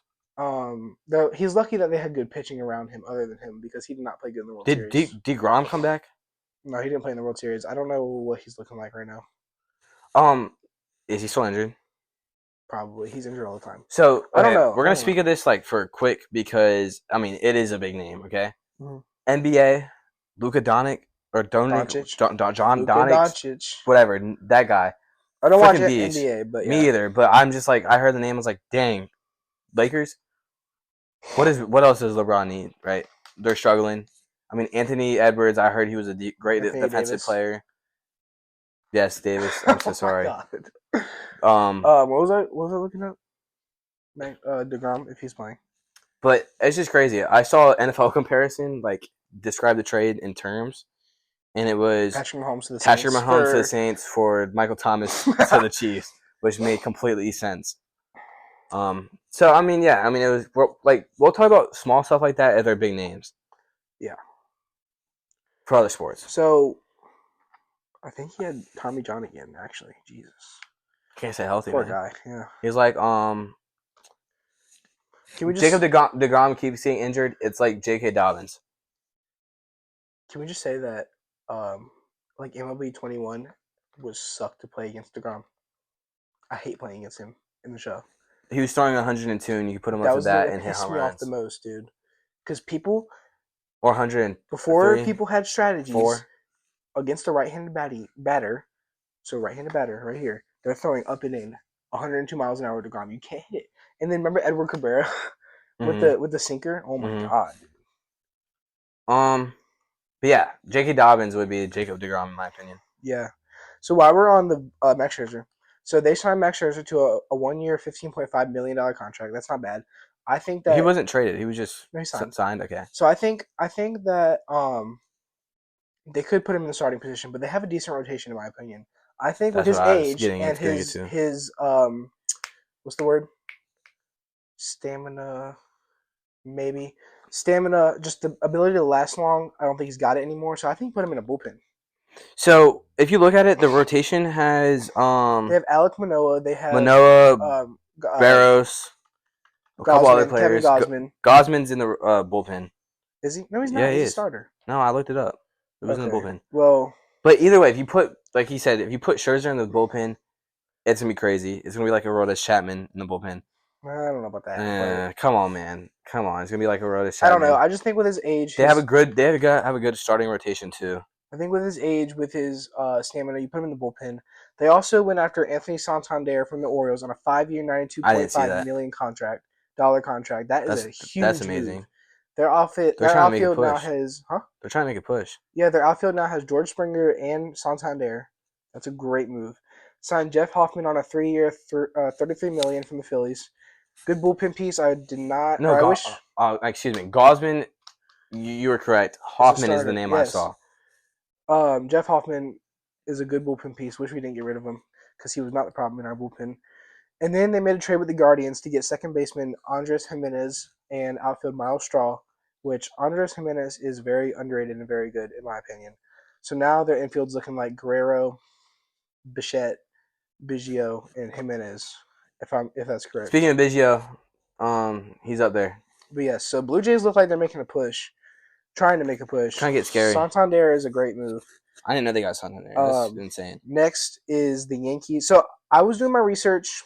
He's lucky that they had good pitching around him, other than him, because he did not play good in the World Series. Did DeGrom come back? No, he didn't play in the World Series. I don't know what he's looking like right now. Is he still injured? Probably. He's injured all the time. So I don't know. We're gonna speak of this for quick because it is a big name. Okay. Mm-hmm. NBA, Luka Doncic or John Doncic, whatever that guy. I don't watch NBA, but yeah. Me either. But I'm just like I heard the name. I was like, dang, Lakers. What else does LeBron need? Right? They're struggling. Anthony Edwards. I heard he was a great defensive player. Yes, Davis. I'm so sorry. What was I looking at? DeGrom, if he's playing. But it's just crazy. I saw an NFL comparison describe the trade in terms, and it was Patrick Mahomes to the Saints for Michael Thomas to the Chiefs, which made completely sense. So it was we'll talk about small stuff like that as they're big names. Yeah. For other sports. So I think he had Tommy John again, actually. Jesus. Can't say healthy, Poor man. guy, yeah. He's like, Jacob DeGrom keeps getting injured. It's like J.K. Dobbins. Can we just say that, MLB 21 was sucked to play against DeGrom? I hate playing against him in the show. He was throwing 102, and you could put him up to that and hit home runs. That was the most, dude. Because people... Or 100. Before people had strategies against a right-handed batter, so right-handed batter right here, they're throwing up and in 102 miles an hour to DeGrom. You can't hit it. And then remember Edward Cabrera with the sinker? Oh my god. But yeah, J.K. Dobbins would be Jacob DeGrom in my opinion. Yeah. So while we're on the Max Scherzer, so they signed Max Scherzer to a 1-year, $15.5 million contract. That's not bad. I think that he wasn't traded. He was just signed. Okay. So I think that they could put him in the starting position, but they have a decent rotation in my opinion. I think with his age and his what's the word? Stamina, maybe. Stamina, just the ability to last long, I don't think he's got it anymore. So I think put him in a bullpen. So if you look at it, the rotation has they have Alek Manoah, they have Barros, a couple other Kevin players. Gosman. Gosman's in the bullpen. Is he? No, he's Yeah, not. he He's a is. starter. No, I looked it up. It was in the Okay. bullpen. Well, But either way, if you put, like he said, if you put Scherzer in the bullpen, it's gonna be crazy. It's gonna be like a Aroldis Chapman in the bullpen. I don't know about that. But Come on, man. Come on. It's gonna be like a Aroldis I don't know. Chapman. I just think with his age, They have a good starting rotation too. I think with his age, with his stamina, you put him in the bullpen. They also went after Anthony Santander from the Orioles on a 5-year, I didn't see $92.5 that. million dollar contract. That is a That's huge amazing. move. Their outfit, They're their trying to make a outfield now push. has, They're trying to make a push. Yeah, their outfield now has George Springer and Santander. That's a great move. Signed Jeff Hoffman on a 3-year, $33 million from the Phillies. Good bullpen piece. I did not. No, Or I wish excuse me. Gosman, you were correct. it's a Hoffman is the starter. name I Yes. saw. Jeff Hoffman is a good bullpen piece. Wish we didn't get rid of him because he was not the problem in our bullpen. And then they made a trade with the Guardians to get second baseman Andres Jimenez and outfield Miles Straw, which Andres Jimenez is very underrated and very good in my opinion. So now their infield's looking like Guerrero, Bichette, Biggio, and Jimenez. If that's correct. Speaking of Biggio, he's up there. But yes, so Blue Jays look like they're making a push, trying to make a push. Trying to get scary. Santander is a great move. I didn't know they got Santander. That's insane. Next is the Yankees. So I was doing my research.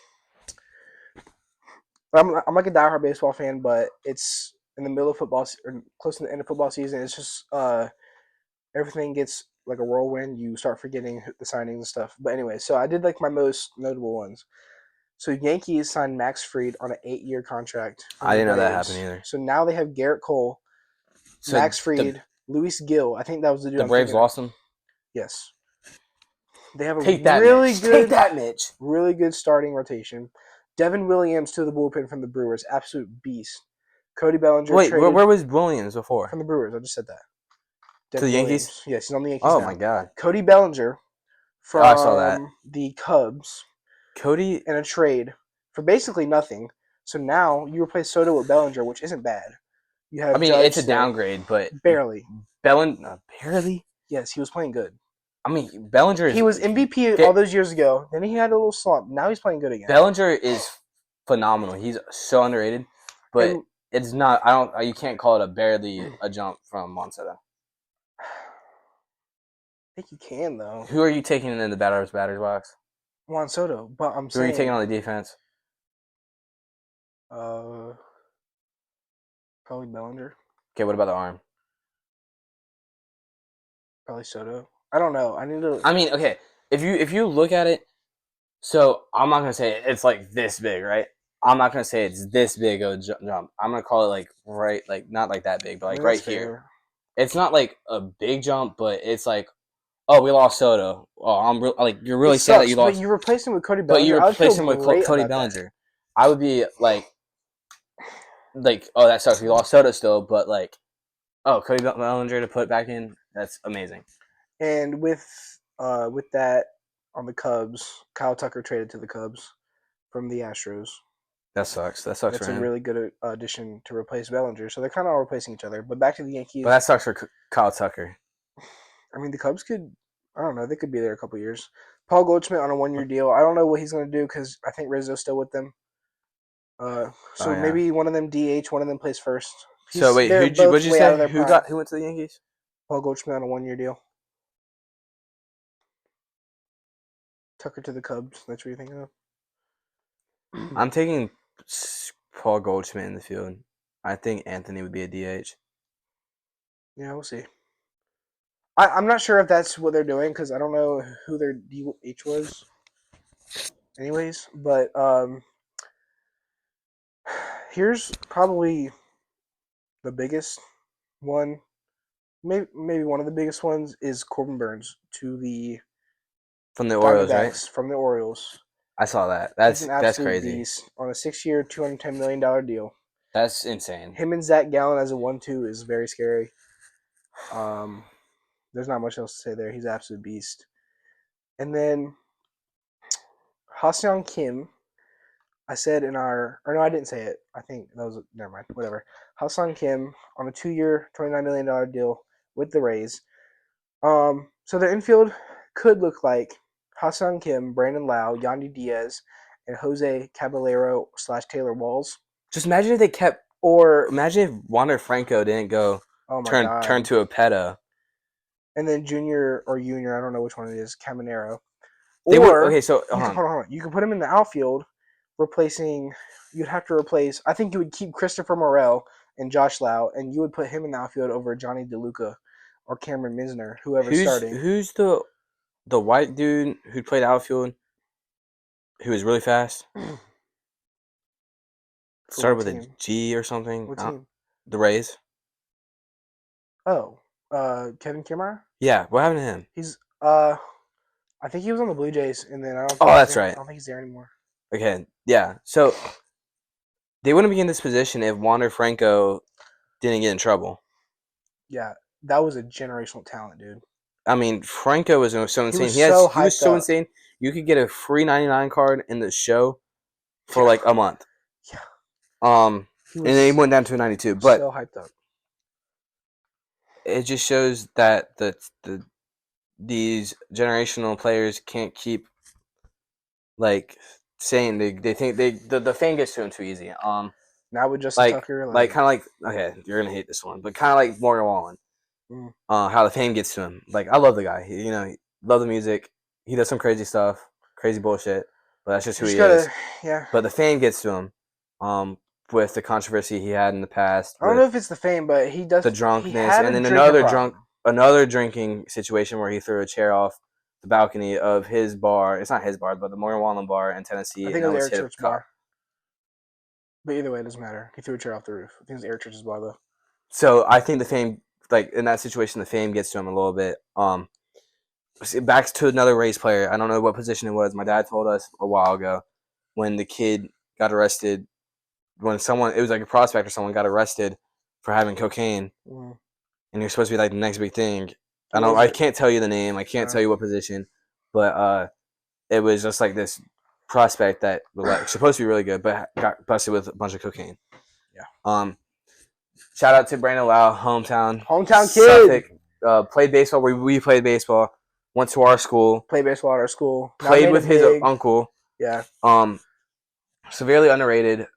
I'm like a diehard baseball fan, but it's in the middle of football or close to the end of football season. It's just everything gets like a whirlwind. You start forgetting the signings and stuff. But anyway, so I did like my most notable ones. So Yankees signed Max Fried on an 8-year contract. I didn't know that happened either. So now they have Garrett Cole, Max Fried, Luis Gill. I think that was the dude. The Braves lost him. Yes. They have a Take that, Mitch. Really good starting rotation. Devin Williams to the bullpen from the Brewers, absolute beast. Cody Bellinger. Wait, where was Williams before? From the Brewers, I just said that. To the Yankees? Williams. Yes, he's on the Yankees now. Oh my God. Cody Bellinger from I saw that. The Cubs. Cody in a trade for basically nothing. So now you replace Soto with Bellinger, which isn't bad. You have Judge it's a downgrade, but barely. Barely? Yes, he was playing good. Bellinger He was MVP all those years ago. Then he had a little slump. Now he's playing good again. Bellinger is phenomenal. He's so underrated, but it's not. You can't call it barely a jump from Monsoto. I think you can though. Who are you taking in the batter's box? Juan Soto, but I'm saying. Who are you taking on the defense? Probably Bellinger. Okay, what about the arm? Probably Soto. I don't know. Okay. If you look at it, so I'm not gonna say it's like this big, right? I'm not gonna say it's this big of a jump. I'm gonna call it not like that big, but like right here. It's not like a big jump, but it's like, oh, we lost Soto. Oh, you're really sad that you lost. But you replaced him with Cody Bellinger. But you replaced him with Cody Bellinger. I would be like, oh, that sucks. We lost Soto still, but like, oh, Cody Bellinger to put back in. That's amazing. And with that on the Cubs, Kyle Tucker traded to the Cubs from the Astros. That sucks. That sucks for him. It's a really good addition to replace Bellinger. So they're kind of all replacing each other. But back to the Yankees. But that sucks for Kyle Tucker. I mean, the Cubs could, I don't know, they could be there a couple years. Paul Goldschmidt on a 1-year deal. I don't know what he's going to do because I think Rizzo's still with them. Maybe one of them DH, one of them plays first. So wait, what'd you say? Who went to the Yankees? Paul Goldschmidt on a 1-year deal. Tucker to the Cubs. That's what you're thinking of? I'm taking Paul Goldschmidt in the field. I think Anthony would be a DH. Yeah, we'll see. I'm not sure if that's what they're doing because I don't know who their DH was. Anyways, but here's probably the biggest one. Maybe one of the biggest ones is Corbin Burns to the from the Orioles, right? From the Orioles. I saw that. That's crazy. Beast on a 6-year, $210 million deal. That's insane. Him and Zach Gallen as a 1-2 is very scary. There's not much else to say there. He's an absolute beast. And then Ha-Seong Kim, I said I didn't say it. I think that was, never mind, whatever. Ha-Seong Kim on a 2-year, $29 million deal with the Rays. So their infield could look like Ha-Seong Kim, Brandon Lau, Yandy Diaz, and Jose Caballero / Taylor Walls. Just imagine if they kept, or imagine if Wander Franco didn't go turn to a Peta. And then Junior, I don't know which one it is, Caminero. Okay, so hold on. You can put him in the outfield, replacing. You'd have to replace. I think you would keep Christopher Morel and Josh Lau, and you would put him in the outfield over Johnny DeLuca or Cameron Misner, whoever's starting. Who's the white dude who played outfield, who was really fast? Started with a G or something. What team? The Rays. Oh, Kevin Kiermaier? Yeah, what happened to him? He's I think he was on the Blue Jays, and then I don't. That's right. I don't think he's there anymore. Okay, yeah. So they wouldn't be in this position if Wander Franco didn't get in trouble. Yeah, that was a generational talent, dude. I mean, Franco was so insane. He was so insane. You could get a free 99 card in the show for like a month. Yeah. And then he went down to a 92. But so hyped up. It just shows that these generational players can't keep like saying they think the fame gets to them too easy. Now with Justin Tucker, kind of like, okay, you're gonna hate this one, but kind of like Morgan Wallen. How the fame gets to him. Like, I love the guy. He love the music. He does some crazy stuff, crazy bullshit, but that's just who he is. Yeah. But the fame gets to him. With the controversy he had in the past. I don't know if it's the fame, but he does the drunkenness, and then another drinking situation where he threw a chair off the balcony of his bar. It's not his bar, but the Morgan Wallen bar in Tennessee. I think it was Eric Church's bar. But either way, it doesn't matter. He threw a chair off the roof. I think it was Eric Church's bar, though. So I think the fame, like in that situation, the fame gets to him a little bit. Back to another Rays player. I don't know what position it was. My dad told us a while ago when the kid got arrested. When it was like a prospect or someone got arrested for having cocaine, and you're supposed to be like the next big thing. I can't tell you the name. I can't tell you what position, but it was just like this prospect that was like supposed to be really good, but got busted with a bunch of cocaine. Yeah. Shout out to Brandon Lau, hometown kid. Suffolk, played baseball. We played baseball. Went to our school. Played baseball at our school. Played with his uncle. Yeah. Severely underrated.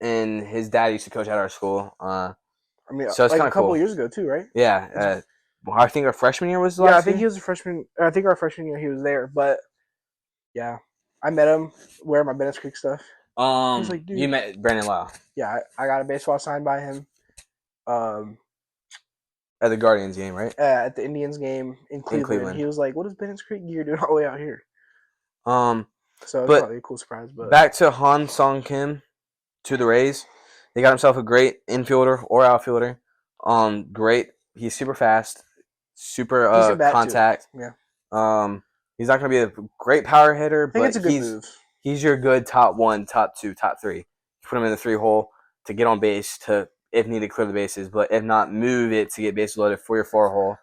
And his dad used to coach at our school. So it's like kind of a couple cool. Years ago too, right? Yeah. I think our freshman year was the last year. I think he was a freshman. I think our freshman year he was there, but yeah, I met him wearing my Bennett Creek stuff. He was like, dude. You met Brandon Lau? Yeah, I got a baseball signed by him. At the Guardians game, right? At the Indians game in Cleveland. He was like, "What is Bennett Creek gear doing all the way out here?" So it was probably a cool surprise. But back to Han Sung Kim. To the Rays, they got himself a great infielder or outfielder. Great. He's super fast, super contact. Yeah. He's not going to be a great power hitter, but it's a good move. He's your good top 1, top 2, top 3. You put him in the 3-hole to get on base to, if needed, clear the bases, but if not, move it to get base loaded for your 4-hole.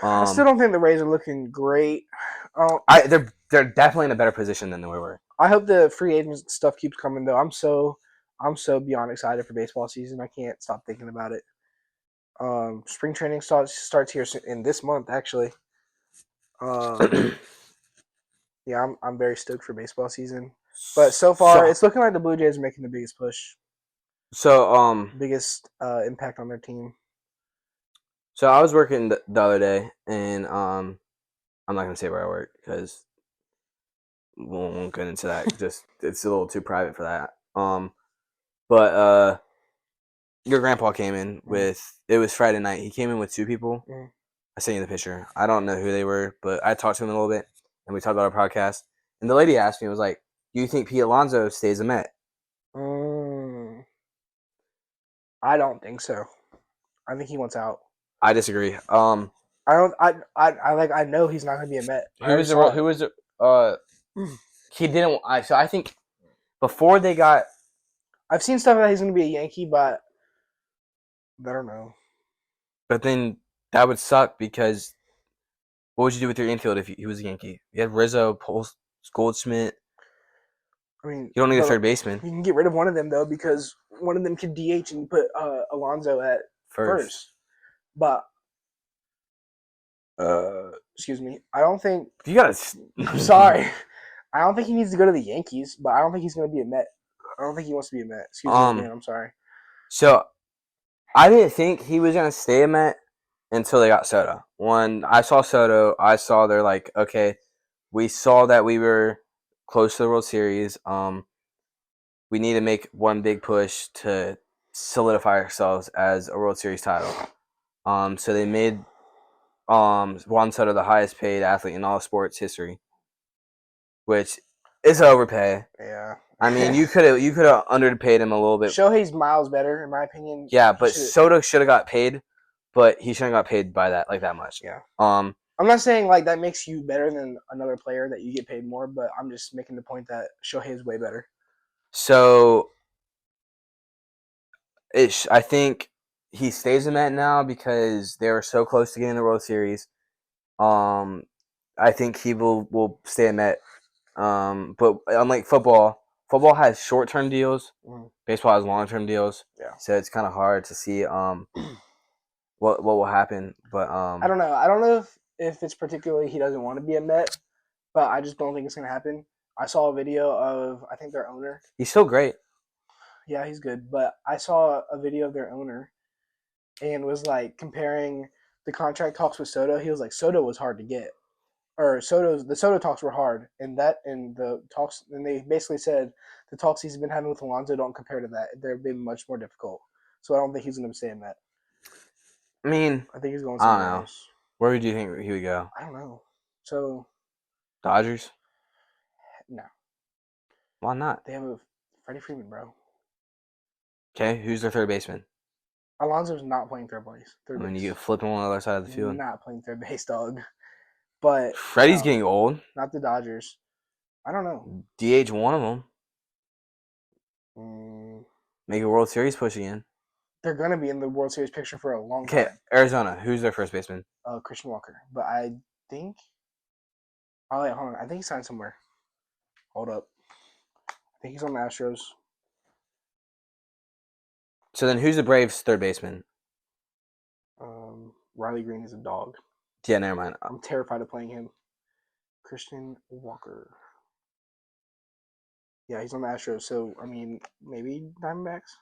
I still don't think the Rays are looking great. They're definitely in a better position than they were. I hope the free agent stuff keeps coming though. I'm so beyond excited for baseball season. I can't stop thinking about it. Spring training starts here in this month, actually. Yeah, I'm very stoked for baseball season. But so far, it's looking like the Blue Jays are making the biggest push. So, biggest impact on their team. So I was working the other day, and I'm not gonna say where I work because we won't get into that. Just it's a little too private for that. But your grandpa came in with, it was Friday night. He came in with 2 people. I sent you the picture. I don't know who they were, but I talked to him a little bit, and we talked about our podcast. And the lady asked me, was like, "Do you think Pete Alonso stays a Met?" I don't think so. I think he wants out. I disagree. I don't. I know he's not going to be a Met. He didn't. So I think before they got. I've seen stuff that he's going to be a Yankee, but I don't know. But then that would suck because what would you do with your infield if he was a Yankee? You had Rizzo, Post, Goldschmidt. I mean, you don't need a third baseman. You can get rid of one of them though, because one of them can DH and you put Alonso at first. But excuse me, I don't think you gotta. I'm sorry. I don't think he needs to go to the Yankees, but I don't think he's going to be a Met. I don't think he wants to be a Met. Excuse me, man. I'm sorry. So I didn't think he was going to stay a Met until they got Soto. When I saw Soto, I saw they're like, okay, we saw that we were close to the World Series. We need to make one big push to solidify ourselves as a World Series title. So they made Juan Soto the highest paid athlete in all sports history, which is overpay. Yeah. I mean, you could have underpaid him a little bit. Shohei's miles better, in my opinion. Yeah, but Soto should have got paid, but he shouldn't have got paid by that much. Yeah. I'm not saying like that makes you better than another player that you get paid more, but I'm just making the point that Shohei is way better. So I think he stays in Met now because they were so close to getting the World Series. I think he will stay in Met. But unlike football has short-term deals. Baseball has long-term deals. Yeah. So it's kind of hard to see what will happen. But I don't know. I don't know if it's particularly he doesn't want to be a Met, but I just don't think it's gonna happen. I saw a video of I think their owner. He's still great. Yeah, he's good. But I saw a video of their owner and was like comparing the contract talks with Soto. He was like, Soto was hard to get. Or the Soto talks were hard. And the talks, and they basically said the talks he's been having with Alonso don't compare to that. They've been much more difficult. So I don't think he's going to stay in that. I mean, I think he's going somewhere else. Where would you think he would go? I don't know. So. Dodgers? No. Why not? They have a Freddie Freeman, bro. Okay, who's their third baseman? Alonso's not playing third base. You get flipping on the other side of the field. Not playing third base, dog. But Freddie's getting old. Not the Dodgers. I don't know. DH one of them. Make a World Series push again. They're gonna be in the World Series picture for a long time. Okay, Arizona. Who's their first baseman? Christian Walker. But I think. Oh wait, hold on. I think he signed somewhere. Hold up. I think he's on the Astros. So then, who's the Braves' third baseman? Riley Green is a dog. Yeah, never mind. I'm terrified of playing him. Christian Walker. Yeah, he's on the Astros. So I mean, maybe Diamondbacks.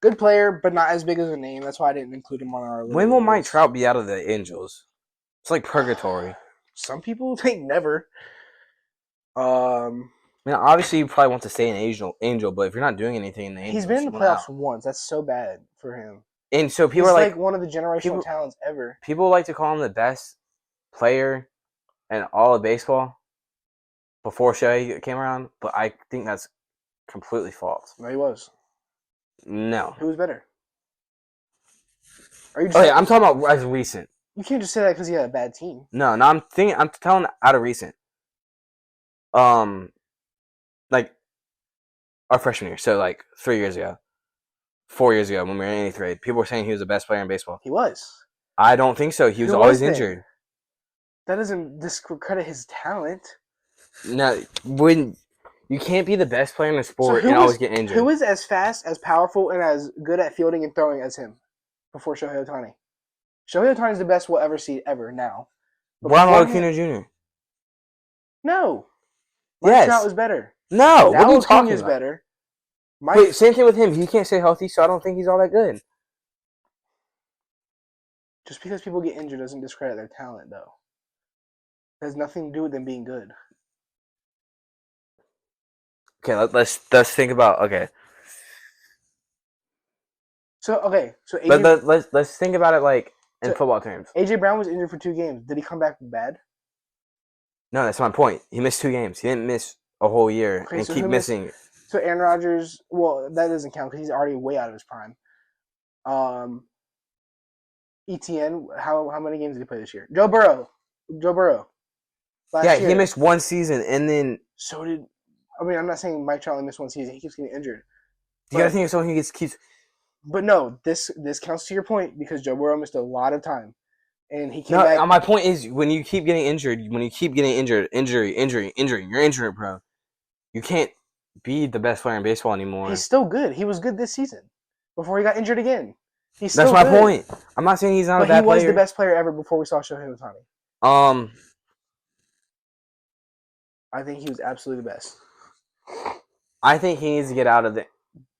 Good player, but not as big as a name. That's why I didn't include him on our list. When will Mike Trout be out of the Angels? It's like purgatory. Some people think never. I mean, obviously, you probably want to stay an Angel, but if you're not doing anything in the Angels, he's been in the playoffs once. That's so bad for him. And so people he's are like one of the generational talents ever. People like to call him the best player in all of baseball before Shohei came around, but I think that's completely false. No, he was. No. Who was better? Are you? I'm talking about as recent. You can't just say that because he had a bad team. No, I'm telling out of recent. Like our freshman year, so like 3 years ago, 4 years ago when we were in 8th grade, people were saying he was the best player in baseball. He was. I don't think so. He was always injured. That doesn't discredit his talent. No, when you can't be the best player in the sport and always get injured. Who is as fast, as powerful, and as good at fielding and throwing as him before Shohei Ohtani? Shohei Ohtani is the best we'll ever see ever now. Ron Acuna Jr. No. Mike Trout was better. No. What are you talking about? Better. Wait, same thing with him. He can't stay healthy, so I don't think he's all that good. Just because people get injured doesn't discredit their talent, though. It has nothing to do with them being good. Okay, let's think about So let's think about it like in football terms. AJ Brown was injured for 2 games. Did he come back bad? No, that's my point. He missed 2 games. He didn't miss a whole year and keep missing. So Aaron Rodgers, well, that doesn't count because he's already way out of his prime. ETN, how many games did he play this year? Joe Burrow. Last year. He missed 1 season and then. So did. I mean, I'm not saying Mike Trout only missed 1 season. He keeps getting injured. You gotta think of someone who keeps. But no, this counts to your point because Joe Burrow missed a lot of time, and he came back. My point is when you keep getting injured, injury, you're injured, bro. You can't be the best player in baseball anymore. He's still good. He was good this season before he got injured again. That's my point. I'm not saying he's not a bad player. He was the best player ever before we saw Shohei Ohtani. I think he was absolutely the best. I think he needs to get out of the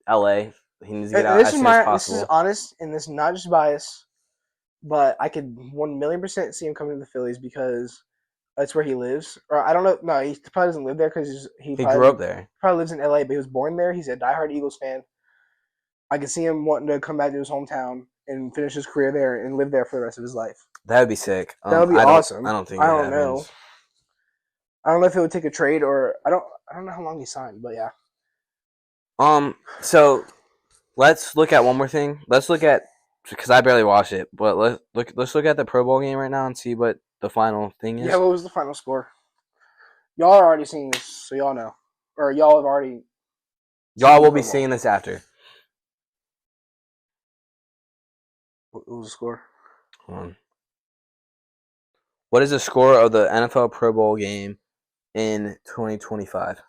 LA. He needs to get And out this as is soon as this is possible. honest, and this is not just bias, but I could 1,000,000% see him coming to the Phillies because that's where he lives. Or I don't know. No, he probably doesn't live there because He grew up there. probably lives in LA, but he was born there. He's a diehard Eagles fan. I can see him wanting to come back to his hometown and finish his career there and live there for the rest of his life. That would be sick. That would be awesome. I don't think I it don't know. happens. I don't know if it would take a trade or I don't know how long he signed, but yeah. So let's look at one more thing. Let's look at because I barely watched it, but let's look at the Pro Bowl game right now and see what the final thing is. Yeah, what was the final score? Y'all are already seeing this, so y'all know, or y'all have already. Y'all will be seeing this after. What was the score? What is the score of the NFL Pro Bowl game in 2025?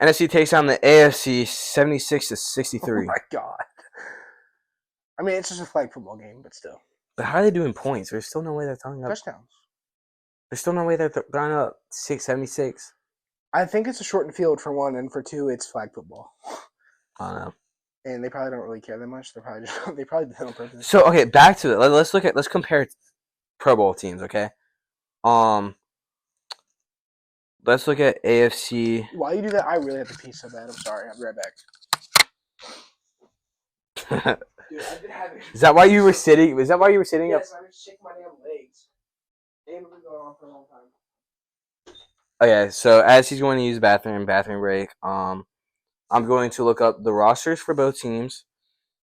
NFC takes on the AFC 76-63. Oh my god. I mean, it's just a flag football game, but still. But how are they doing points? There's still no way they're throwing up touchdowns. There's still no way they're throwing up 76. I think it's a shortened field for one, and for two, it's flag football. I don't know. And they probably don't really care that much. They probably did it on purpose. So okay, back to it. Let's compare Pro Bowl teams. Okay. Let's look at AFC. While you do that, I really have to pee so bad. I'm sorry. I'll be right back. Dude, I've been having. Is that why you were sitting? Is that why you were sitting yes, up? I'm just shaking my damn legs. And we've been going on for a long time. Okay, so as he's going to use bathroom break, I'm going to look up the rosters for both teams,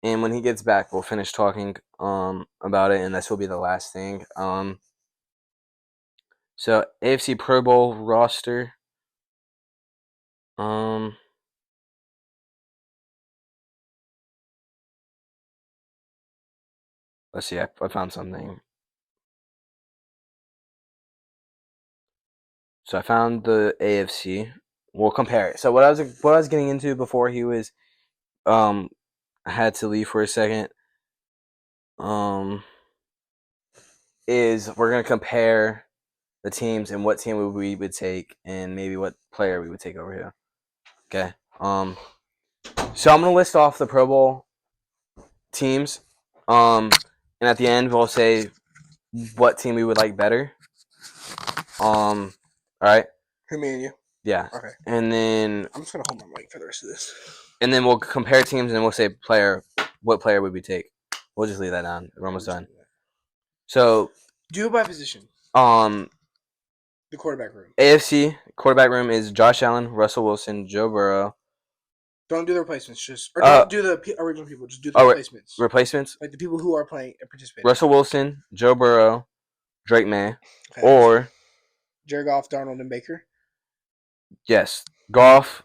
and when he gets back, we'll finish talking about it, and this will be the last thing. So AFC Pro Bowl roster. Let's see. I found something. So I found the AFC. We'll compare it. So what I was getting into before he was I had to leave for a second. Is we're gonna compare the teams and what team we would take and maybe what player we would take over here. Okay. So I'm gonna list off the Pro Bowl teams. And at the end we'll say what team we would like better. All right. Who, me and you? Yeah. Okay. And then I'm just gonna hold my mic for the rest of this. And then we'll compare teams and we'll say what player would we take. We'll just leave that down. We're almost done. So do it by position. The quarterback room. AFC quarterback room is Josh Allen, Russell Wilson, Joe Burrow. Don't do the replacements. Don't do the original people. Just do the replacements. Replacements? Like the people who are playing and participating. Russell Wilson, Joe Burrow, Drake May, or Jared Goff, Darnold, and Baker. Yes, Goff,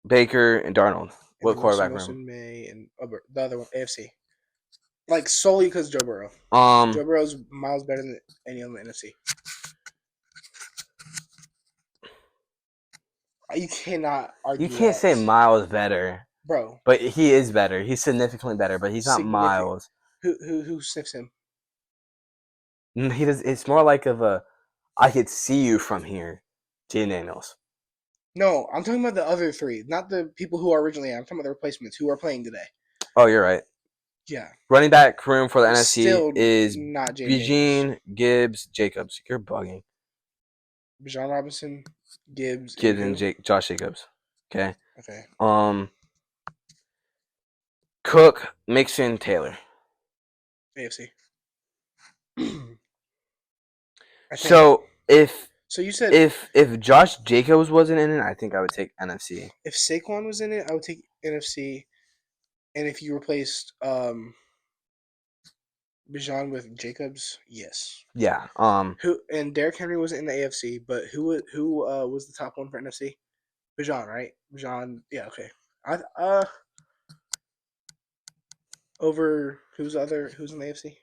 Baker, and Darnold. What quarterback room? Wilson, May, and the other one, AFC. Like solely because Joe Burrow. Joe Burrow's miles better than any on the NFC. You cannot argue. You can't say miles better, bro. But he is better. He's significantly better, but he's not miles. Who sniffs him? He does. It's more like I could see you from here, Jay Daniels. No, I'm talking about the other three, not the people who are originally. I'm talking about the replacements who are playing today. Oh, you're right. Yeah. Running back room for the NFC is not Bijan, Gibbs, Jacobs. You're bugging. Bijan Robinson, Gibbs, and Josh Jacobs. Okay. Okay. Cook, Mixon, Taylor. AFC. So you said if Josh Jacobs wasn't in it, I think I would take NFC. If Saquon was in it, I would take NFC. And if you replaced Bijan with Jacobs, yes. Yeah. Who and Derrick Henry was in the AFC, but who was the top one for NFC? Bijan, right? Bijan, yeah, okay. Over who's in the AFC?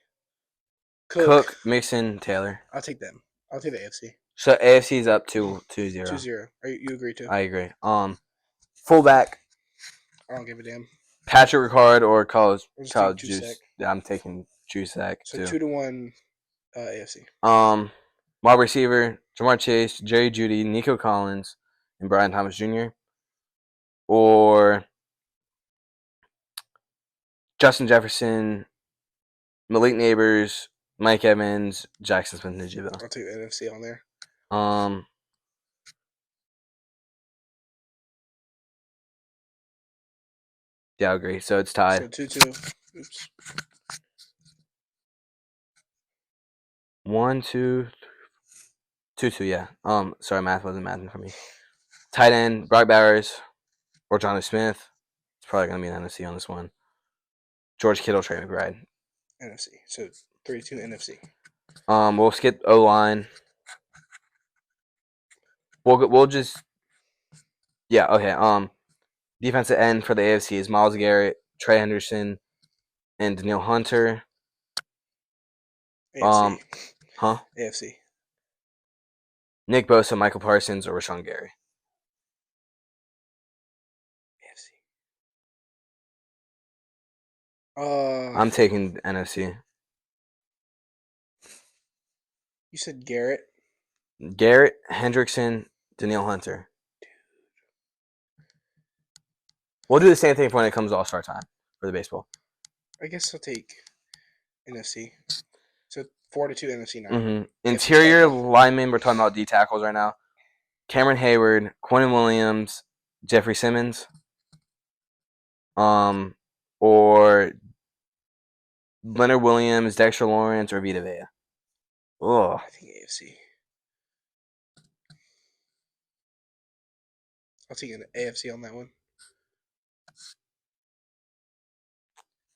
Cook, Mixon, Taylor. I'll take them. I'll take the AFC. So AFC is up to 2-0. 2-0. You agree too? I agree. Fullback. I don't give a damn. Patrick Ricard or college Juice. juice. Yeah, I'm taking Juice So too. 2-1 AFC. Wide receiver, Jamar Chase, Jerry Jeudy, Nico Collins, and Brian Thomas Jr. Or Justin Jefferson, Malik Neighbors, Mike Evans, Jackson Smith-Njigba. I'll take the NFC on there. Yeah, I agree. So it's tied. So 2-2. Oops. 1, 2, 2-2. Yeah. Sorry, math wasn't mathing for me. Tight end, Brock Bowers or Jonnu Smith. It's probably gonna be an NFC on this one. George Kittle, Trey McBride. NFC. So 3-2 NFC. We'll skip O line. We'll just okay. Defensive end for the AFC is Myles Garrett, Trey Henderson, and Danielle Hunter. AFC. Huh? AFC. Nick Bosa, Michael Parsons, or Rashawn Gary. AFC. I'm taking NFC. You said Garrett. Garrett, Hendrickson, Danielle Hunter. We'll do the same thing when it comes to All-Star time for the baseball. I guess I'll take NFC. So 4-2 NFC now. Mm-hmm. Interior linemen, we're talking about D tackles right now. Cameron Hayward, Quentin Williams, Jeffrey Simmons. Or Leonard Williams, Dexter Lawrence, or Vita Vea. Oh, I think AFC. I'll take an AFC on that one.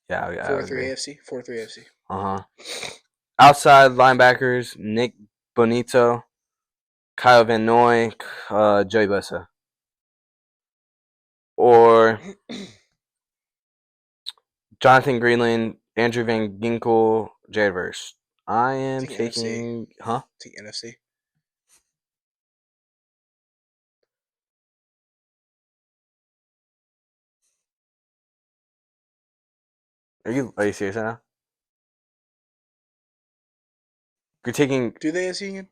Yeah, 4-3 AFC. 4-3 AFC. Outside linebackers: Nick Bonito, Kyle Van Noy, Joey Bosa. Or Jonathan Greenland, Andrew Van Ginkel, Jared Verse. I am taking NFC. Take NFC. Are you serious right now? You're taking. Do they AFC again?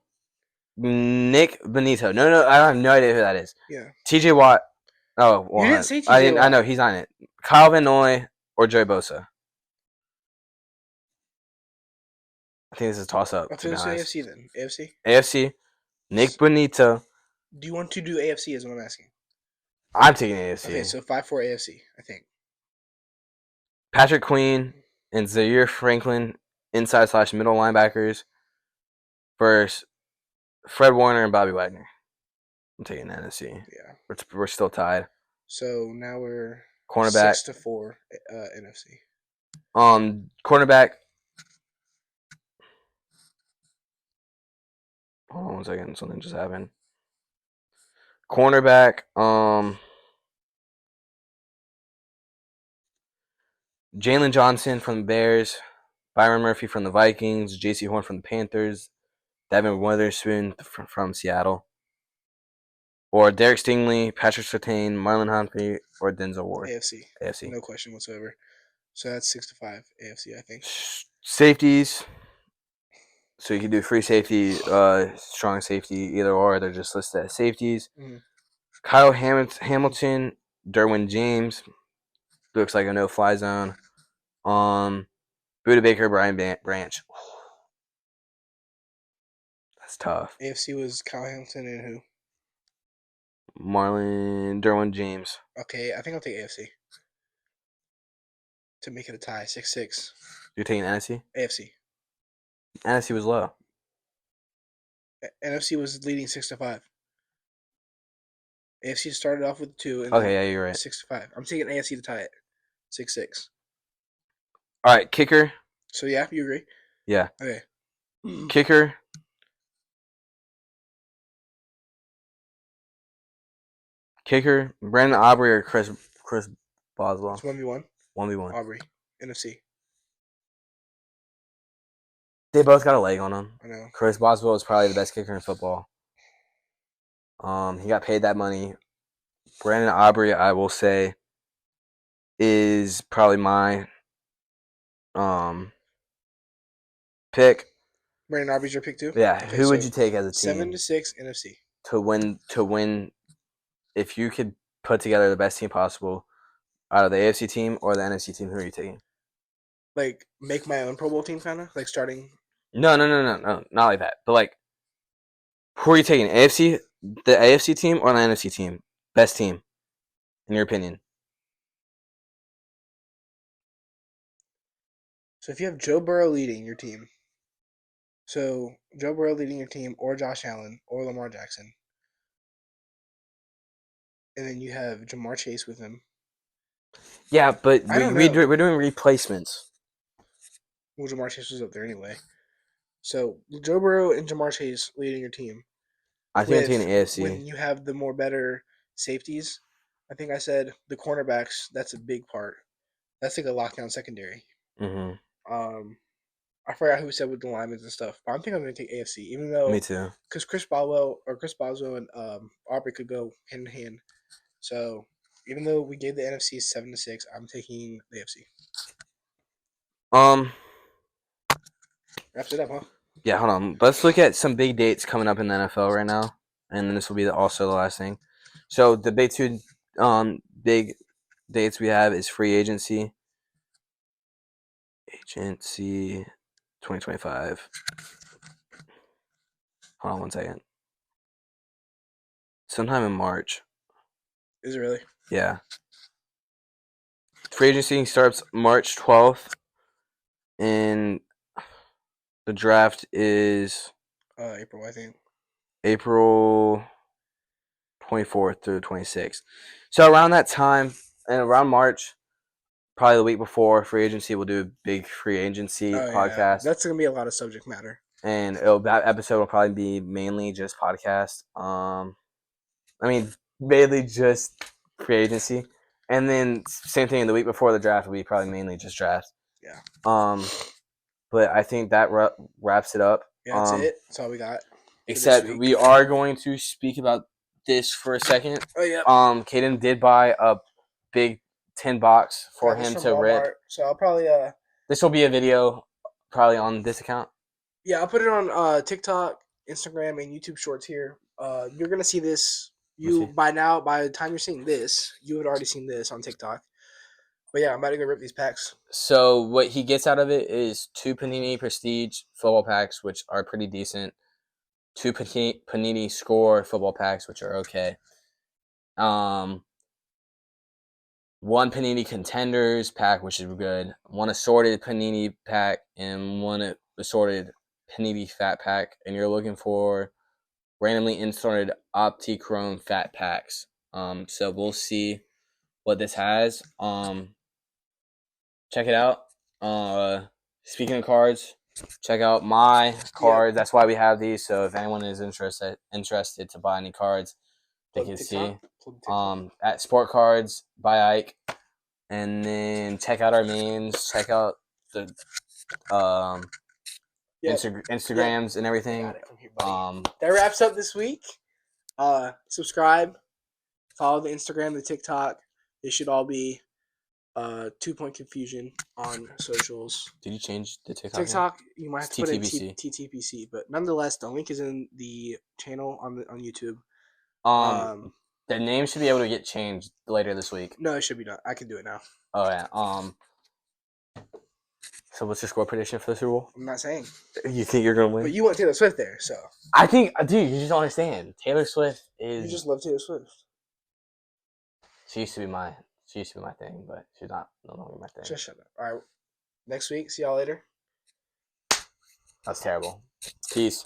Nick Bonito. No, I have no idea who that is. Yeah. TJ Watt. Oh, well, you didn't say TJ Watt. I know he's on it. Kyle Van Noy or Joey Bosa. I think this is a toss-up. I'll say AFC then. AFC? AFC. Nick Bonito. Do you want to do AFC is what I'm asking. I'm taking AFC. Okay, so 5-4 AFC, I think. Patrick Queen and Zaire Franklin, inside/middle linebackers, versus Fred Warner and Bobby Wagner. I'm taking NFC. Yeah. We're still tied. So now we're cornerback 6-4 NFC. Cornerback. Hold on 1 second. Something just happened. Cornerback. Jalen Johnson from the Bears, Byron Murphy from the Vikings, J.C. Horn from the Panthers, Devin Witherspoon from Seattle, or Derek Stingley, Patrick Surtain, Marlon Humphrey, or Denzel Ward. AFC. No question whatsoever. So that's 6-5 AFC, I think. Safeties. So you can do free safety, strong safety, either or. They're just listed as safeties. Mm-hmm. Kyle Hamilton, Derwin James. Looks like a no-fly zone. Buda Baker, Brian Branch. That's tough. AFC was Kyle Hamilton and who? Derwin James. Okay, I think I'll take AFC. To make it a tie, 6-6. You're taking NFC? AFC. NFC was low. NFC was leading 6-5. AFC started off with 2. And okay, yeah, you're right. 6-5. I'm taking AFC to tie it. 6-6. All right, kicker. So yeah, you agree? Yeah. Okay. Kicker. Brandon Aubrey or Chris Boswell. It's 1v1. 1v1. Aubrey. NFC. They both got a leg on them. I know. Chris Boswell is probably the best kicker in football. He got paid that money. Brandon Aubrey, I will say, is probably my pick. Brandon Aubrey's your pick too? Yeah. Okay, Who so would you take as a team 7-6 NFC. to win? If you could put together the best team possible out of the AFC team or the NFC team, who are you taking? Like make my own Pro Bowl team, kind of like starting. No, not like that. But like, who are you taking? AFC, the AFC team or the NFC team? Best team, in your opinion? So if you have Joe Burrow leading your team, so Joe Burrow leading your team, or Josh Allen, or Lamar Jackson, and then you have Jamar Chase with him. Yeah, but I don't know. we're doing replacements. Well, Jamar Chase was up there anyway. So Joe Burrow and Jamar Chase leading your team. I think I'm taking the AFC. When you have the more better safeties, I think I said the cornerbacks. That's a big part. That's like a lockdown secondary. Mm-hmm. I forgot who said with the linemen and stuff, but I think I'm going to take AFC, even though Me too. Because Chris Boswell and Aubrey could go hand in hand. So even though we gave the NFC 7-6, I'm taking the AFC. Wraps it up, huh? Yeah, hold on. Let's look at some big dates coming up in the NFL right now, and then this will be also the last thing. So the big two big dates we have is free agency. 2025. Hold on 1 second. Sometime in March. Is it really? Yeah. Free agency starts March 12th, and the draft is April, I think. April 24th through 26th. So around that time, and around March, probably the week before free agency, we'll do a big free agency podcast. Yeah. That's gonna be a lot of subject matter. And that episode will probably be mainly just podcast. Mainly just free agency, and then same thing the week before the draft will be probably mainly just draft. Yeah. But I think that wraps it up. Yeah, that's it. That's all we got. Except we are going to speak about this for a second. Oh yeah. Caden did buy a big tin box for him to Walmart, rip. So I'll probably This will be a video, probably on this account. Yeah, I'll put it on TikTok, Instagram, and YouTube Shorts here. You're gonna see this. By the time you're seeing this, you had already seen this on TikTok. But yeah, I'm about to go rip these packs. So what he gets out of it is 2 Panini Prestige football packs, which are pretty decent. 2 Panini Score football packs, which are okay. 1 Panini Contenders pack, which is good. 1 assorted Panini pack, and 1 assorted Panini Fat pack. And you're looking for randomly inserted Optichrome Fat packs. So we'll see what this has. Check it out. Speaking of cards, check out my cards. That's why we have these. So if anyone is interested to buy any cards, they can see. At Sport Cards by Ike, and then check out our memes. Check out the Instagrams and everything. That wraps up this week. Subscribe, follow the Instagram, the TikTok. They should all be 2 Point Confusion on socials. Did you change the TikTok? You might have to put in TTPC, but nonetheless, the link is in the channel on YouTube. The name should be able to get changed later this week. No, it should be done. I can do it now. Oh yeah. So what's your score prediction for the Super Bowl? I'm not saying. You think you're gonna win? But you want Taylor Swift there, so. I think, dude, you just don't understand. Taylor Swift is. You just love Taylor Swift. She used to be my thing, but she's no longer my thing. Just shut up. All right. Next week. See y'all later. That's terrible. Peace.